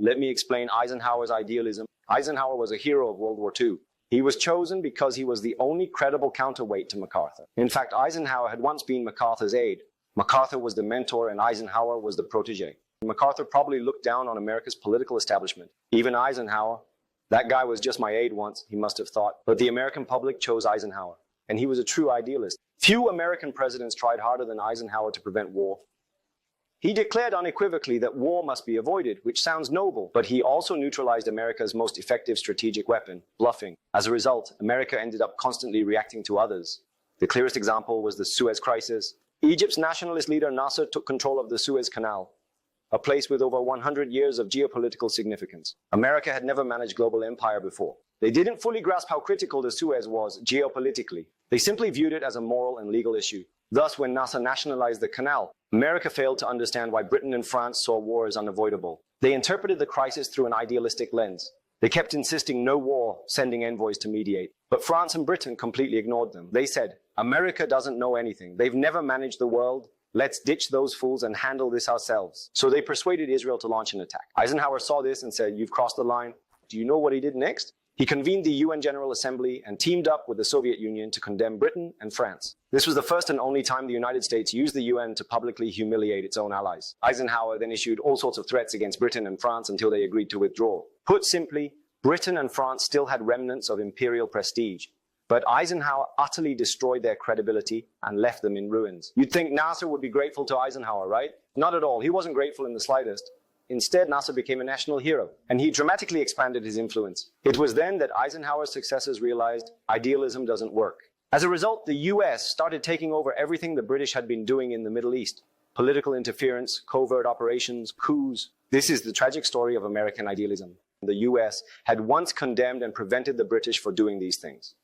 Let me explain Eisenhower's idealism. Eisenhower was a hero of World War II. He was chosen because he was the only credible counterweight to MacArthur. In fact, Eisenhower had once been MacArthur's aide. MacArthur was the mentor and Eisenhower was the protege. MacArthur probably looked down on America's political establishment. Even Eisenhower, that guy was just my aide once, he must have thought. But the American public chose Eisenhower, and he was a true idealist. Few American presidents tried harder than Eisenhower to prevent war. He declared unequivocally that war must be avoided, which sounds noble, but he also neutralized America's most effective strategic weapon, bluffing. As a result, America ended up constantly reacting to others. The clearest example was the Suez Crisis. Egypt's nationalist leader Nasser took control of the Suez Canal, a place with over 100 years of geopolitical significance. America had never managed global empire before. They didn't fully grasp how critical the Suez was geopolitically. They simply viewed it as a moral and legal issue. Thus, when NASA nationalized the canal, America failed to understand why Britain and France saw war as unavoidable. They interpreted the crisis through an idealistic lens. They kept insisting no war, sending envoys to mediate. But France and Britain completely ignored them. They said, America doesn't know anything. They've never managed the world. Let's ditch those fools and handle this ourselves. So they persuaded Israel to launch an attack. Eisenhower saw this and said, you've crossed the line. Do you know what he did next? He convened the UN General Assembly and teamed up with the Soviet Union to condemn Britain and France. This was the first and only time the United States used the UN to publicly humiliate its own allies. Eisenhower then issued all sorts of threats against Britain and France until they agreed to withdraw. Put simply, Britain and France still had remnants of imperial prestige, but Eisenhower utterly destroyed their credibility and left them in ruins. You'd think NASA would be grateful to Eisenhower, right? Not at all. He wasn't grateful in the slightest. Instead, NASA became a national hero, and he dramatically expanded his influence. It was then that Eisenhower's successors realized idealism doesn't work. As a result, the US started taking over everything the British had been doing in the Middle East. Political interference, covert operations, coups. This is the tragic story of American idealism. The US had once condemned and prevented the British for doing these things,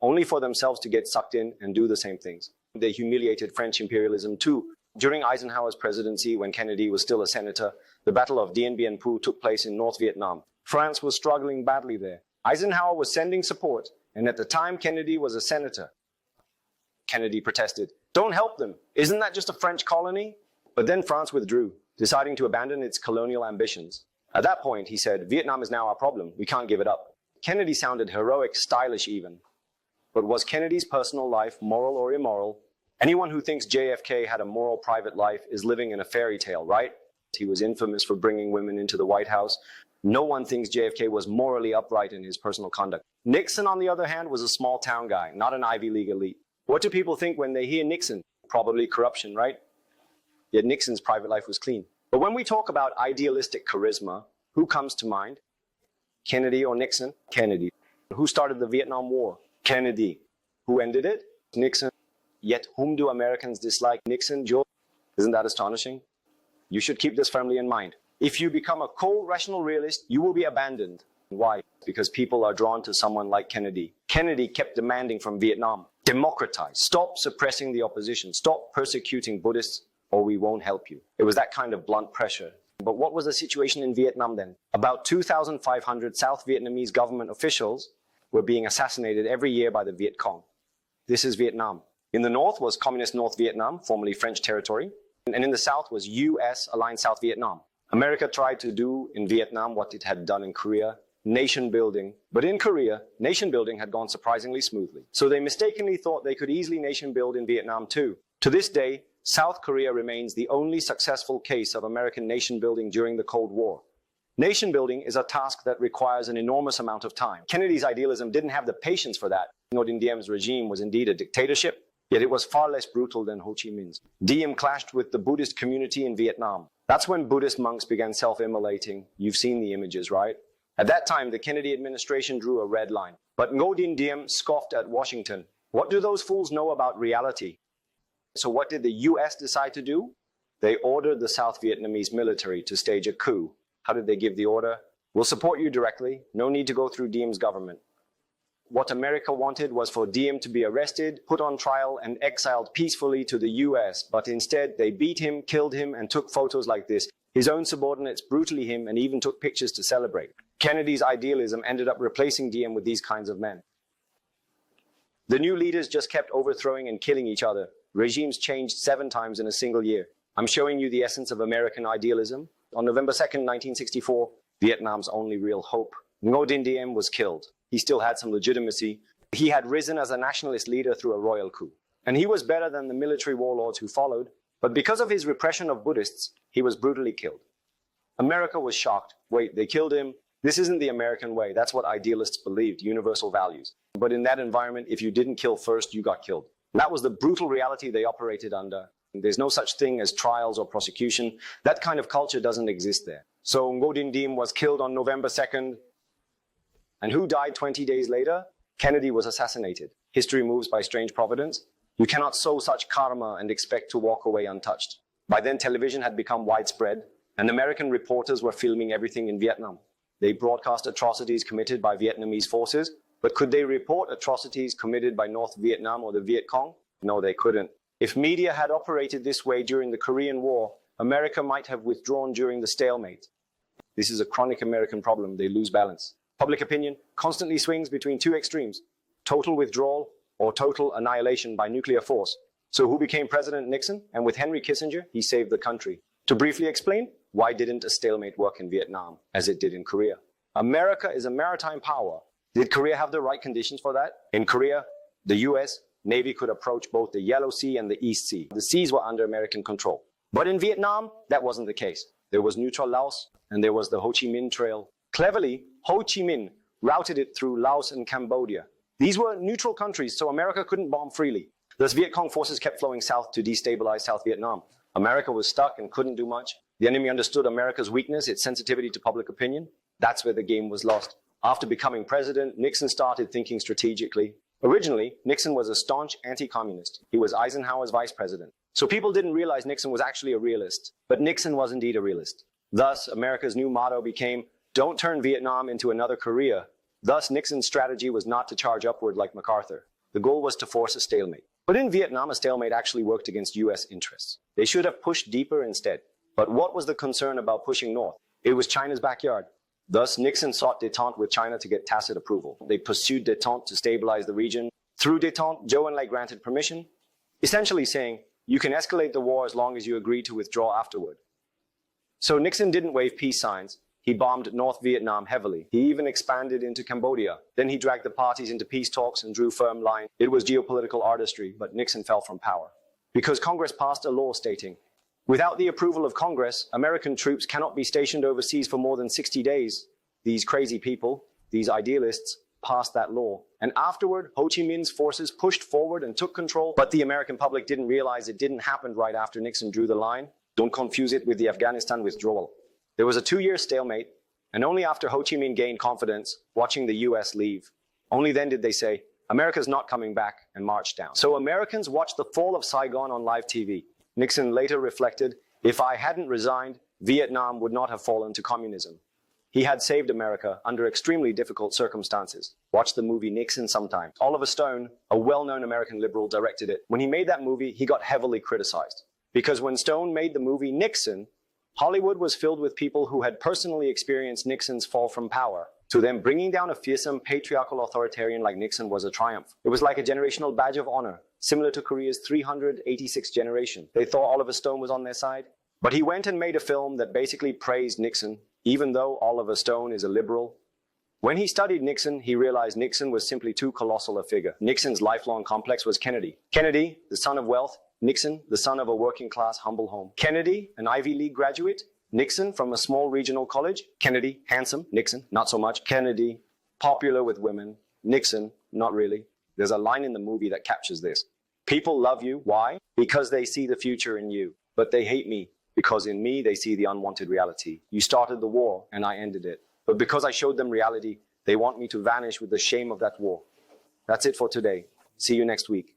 only for themselves to get sucked in and do the same things. They humiliated French imperialism too. During Eisenhower's presidency, when Kennedy was still a senator, the Battle of Dien Bien Phu took place in North Vietnam. France was struggling badly there. Eisenhower was sending support, and at the time Kennedy was a senator. Kennedy protested, "Don't help them. Isn't that just a French colony?" But then France withdrew, deciding to abandon its colonial ambitions. At that point, he said, "Vietnam is now our problem. We can't give it up." Kennedy sounded heroic, stylish even. But was Kennedy's personal life moral or immoral? Anyone who thinks JFK had a moral private life is living in a fairy tale, right? He was infamous for bringing women into the White House. No one thinks JFK was morally upright in his personal conduct. Nixon, on the other hand, was a small town guy, not an Ivy League elite. What do people think when they hear Nixon? Probably corruption, right? Yet Nixon's private life was clean. But when we talk about idealistic charisma, who comes to mind? Kennedy or Nixon? Kennedy. Who started the Vietnam War? Kennedy. Who ended it? Nixon. Yet whom do Americans dislike? Nixon, George? Isn't that astonishing? You should keep this firmly in mind. If you become a cold, rational realist, you will be abandoned. Why? Because people are drawn to someone like Kennedy. Kennedy kept demanding from Vietnam, democratize, stop suppressing the opposition, stop persecuting Buddhists, or we won't help you. It was that kind of blunt pressure. But what was the situation in Vietnam then? About 2,500 South Vietnamese government officials were being assassinated every year by the Viet Cong. This is Vietnam. In the north was Communist North Vietnam, formerly French territory, and in the south was US-aligned South Vietnam. America tried to do in Vietnam what it had done in Korea, nation building. But in Korea, nation building had gone surprisingly smoothly. So they mistakenly thought they could easily nation build in Vietnam too. To this day, South Korea remains the only successful case of American nation building during the Cold War. Nation building is a task that requires an enormous amount of time. Kennedy's idealism didn't have the patience for that. Ngo Dinh Diem's regime was indeed a dictatorship, yet it was far less brutal than Ho Chi Minh's. Diem clashed with the Buddhist community in Vietnam. That's when Buddhist monks began self-immolating. You've seen the images, right? At that time, the Kennedy administration drew a red line. But Ngo Dinh Diem scoffed at Washington. What do those fools know about reality? So what did the US decide to do? They ordered the South Vietnamese military to stage a coup. How did they give the order? We'll support you directly. No need to go through Diem's government. What America wanted was for Diem to be arrested, put on trial, and exiled peacefully to the US. But instead, they beat him, killed him, and took photos like this. His own subordinates brutally him and even took pictures to celebrate. Kennedy's idealism ended up replacing Diem with these kinds of men. The new leaders just kept overthrowing and killing each other. Regimes changed 7 times in a single year. I'm showing you the essence of American idealism. On November 2nd, 1964, Vietnam's only real hope, Ngo Dinh Diem, was killed. He still had some legitimacy. He had risen as a nationalist leader through a royal coup. And he was better than the military warlords who followed. But because of his repression of Buddhists, he was brutally killed. America was shocked. Wait, they killed him? This isn't the American way. That's what idealists believed, universal values. But in that environment, if you didn't kill first, you got killed. And that was the brutal reality they operated under. There's no such thing as trials or prosecution. That kind of culture doesn't exist there. So Ngo Dinh Diem was killed on November 2nd. And who died 20 days later? Kennedy was assassinated. History moves by strange providence. You cannot sow such karma and expect to walk away untouched. By then, television had become widespread, and American reporters were filming everything in Vietnam. They broadcast atrocities committed by Vietnamese forces, but could they report atrocities committed by North Vietnam or the Viet Cong? No, they couldn't. If media had operated this way during the Korean War, America might have withdrawn during the stalemate. This is a chronic American problem. They lose balance. Public opinion constantly swings between two extremes: total withdrawal or total annihilation by nuclear force. So who became President? Nixon, and with Henry Kissinger, he saved the country. To briefly explain, why didn't a stalemate work in Vietnam as it did in Korea? America is a maritime power. Did Korea have the right conditions for that? In Korea, the US Navy could approach both the Yellow Sea and the East Sea. The seas were under American control. But in Vietnam, that wasn't the case. There was neutral Laos, and there was the Ho Chi Minh Trail. Cleverly, Ho Chi Minh routed it through Laos and Cambodia. These were neutral countries, so America couldn't bomb freely. Thus, Viet Cong forces kept flowing south to destabilize South Vietnam. America was stuck and couldn't do much. The enemy understood America's weakness, its sensitivity to public opinion. That's where the game was lost. After becoming president, Nixon started thinking strategically. Originally, Nixon was a staunch anti-communist. He was Eisenhower's vice president. So people didn't realize Nixon was actually a realist. But Nixon was indeed a realist. Thus, America's new motto became, "Don't turn Vietnam into another Korea." Thus, Nixon's strategy was not to charge upward like MacArthur. The goal was to force a stalemate. But in Vietnam, a stalemate actually worked against US interests. They should have pushed deeper instead. But what was the concern about pushing north? It was China's backyard. Thus, Nixon sought détente with China to get tacit approval. They pursued détente to stabilize the region. Through détente, Zhou Enlai granted permission, essentially saying, you can escalate the war as long as you agree to withdraw afterward. So Nixon didn't wave peace signs. He bombed North Vietnam heavily. He even expanded into Cambodia. Then he dragged the parties into peace talks and drew firm lines. It was geopolitical artistry, but Nixon fell from power. Because Congress passed a law stating, without the approval of Congress, American troops cannot be stationed overseas for more than 60 days. These crazy people, these idealists, passed that law. And afterward, Ho Chi Minh's forces pushed forward and took control, but the American public didn't realize it didn't happen right after Nixon drew the line. Don't confuse it with the Afghanistan withdrawal. There was a 2-year stalemate, and only after Ho Chi Minh gained confidence, watching the US leave, only then did they say, America's not coming back, and march down. So Americans watched the fall of Saigon on live TV. Nixon later reflected, if I hadn't resigned, Vietnam would not have fallen to communism. He had saved America under extremely difficult circumstances. Watch the movie Nixon sometime. Oliver Stone, a well-known American liberal, directed it. When he made that movie, he got heavily criticized. Because when Stone made the movie Nixon, Hollywood was filled with people who had personally experienced Nixon's fall from power. To them, bringing down a fearsome, patriarchal authoritarian like Nixon was a triumph. It was like a generational badge of honor, similar to Korea's 386th generation. They thought Oliver Stone was on their side. But he went and made a film that basically praised Nixon, even though Oliver Stone is a liberal. When he studied Nixon, he realized Nixon was simply too colossal a figure. Nixon's lifelong complex was Kennedy. Kennedy, the son of wealth. Nixon, the son of a working-class humble home. Kennedy, an Ivy League graduate. Nixon, from a small regional college. Kennedy, handsome. Nixon, not so much. Kennedy, popular with women. Nixon, not really. There's a line in the movie that captures this. People love you. Why? Because they see the future in you. But they hate me, because in me they see the unwanted reality. You started the war, and I ended it. But because I showed them reality, they want me to vanish with the shame of that war. That's it for today. See you next week.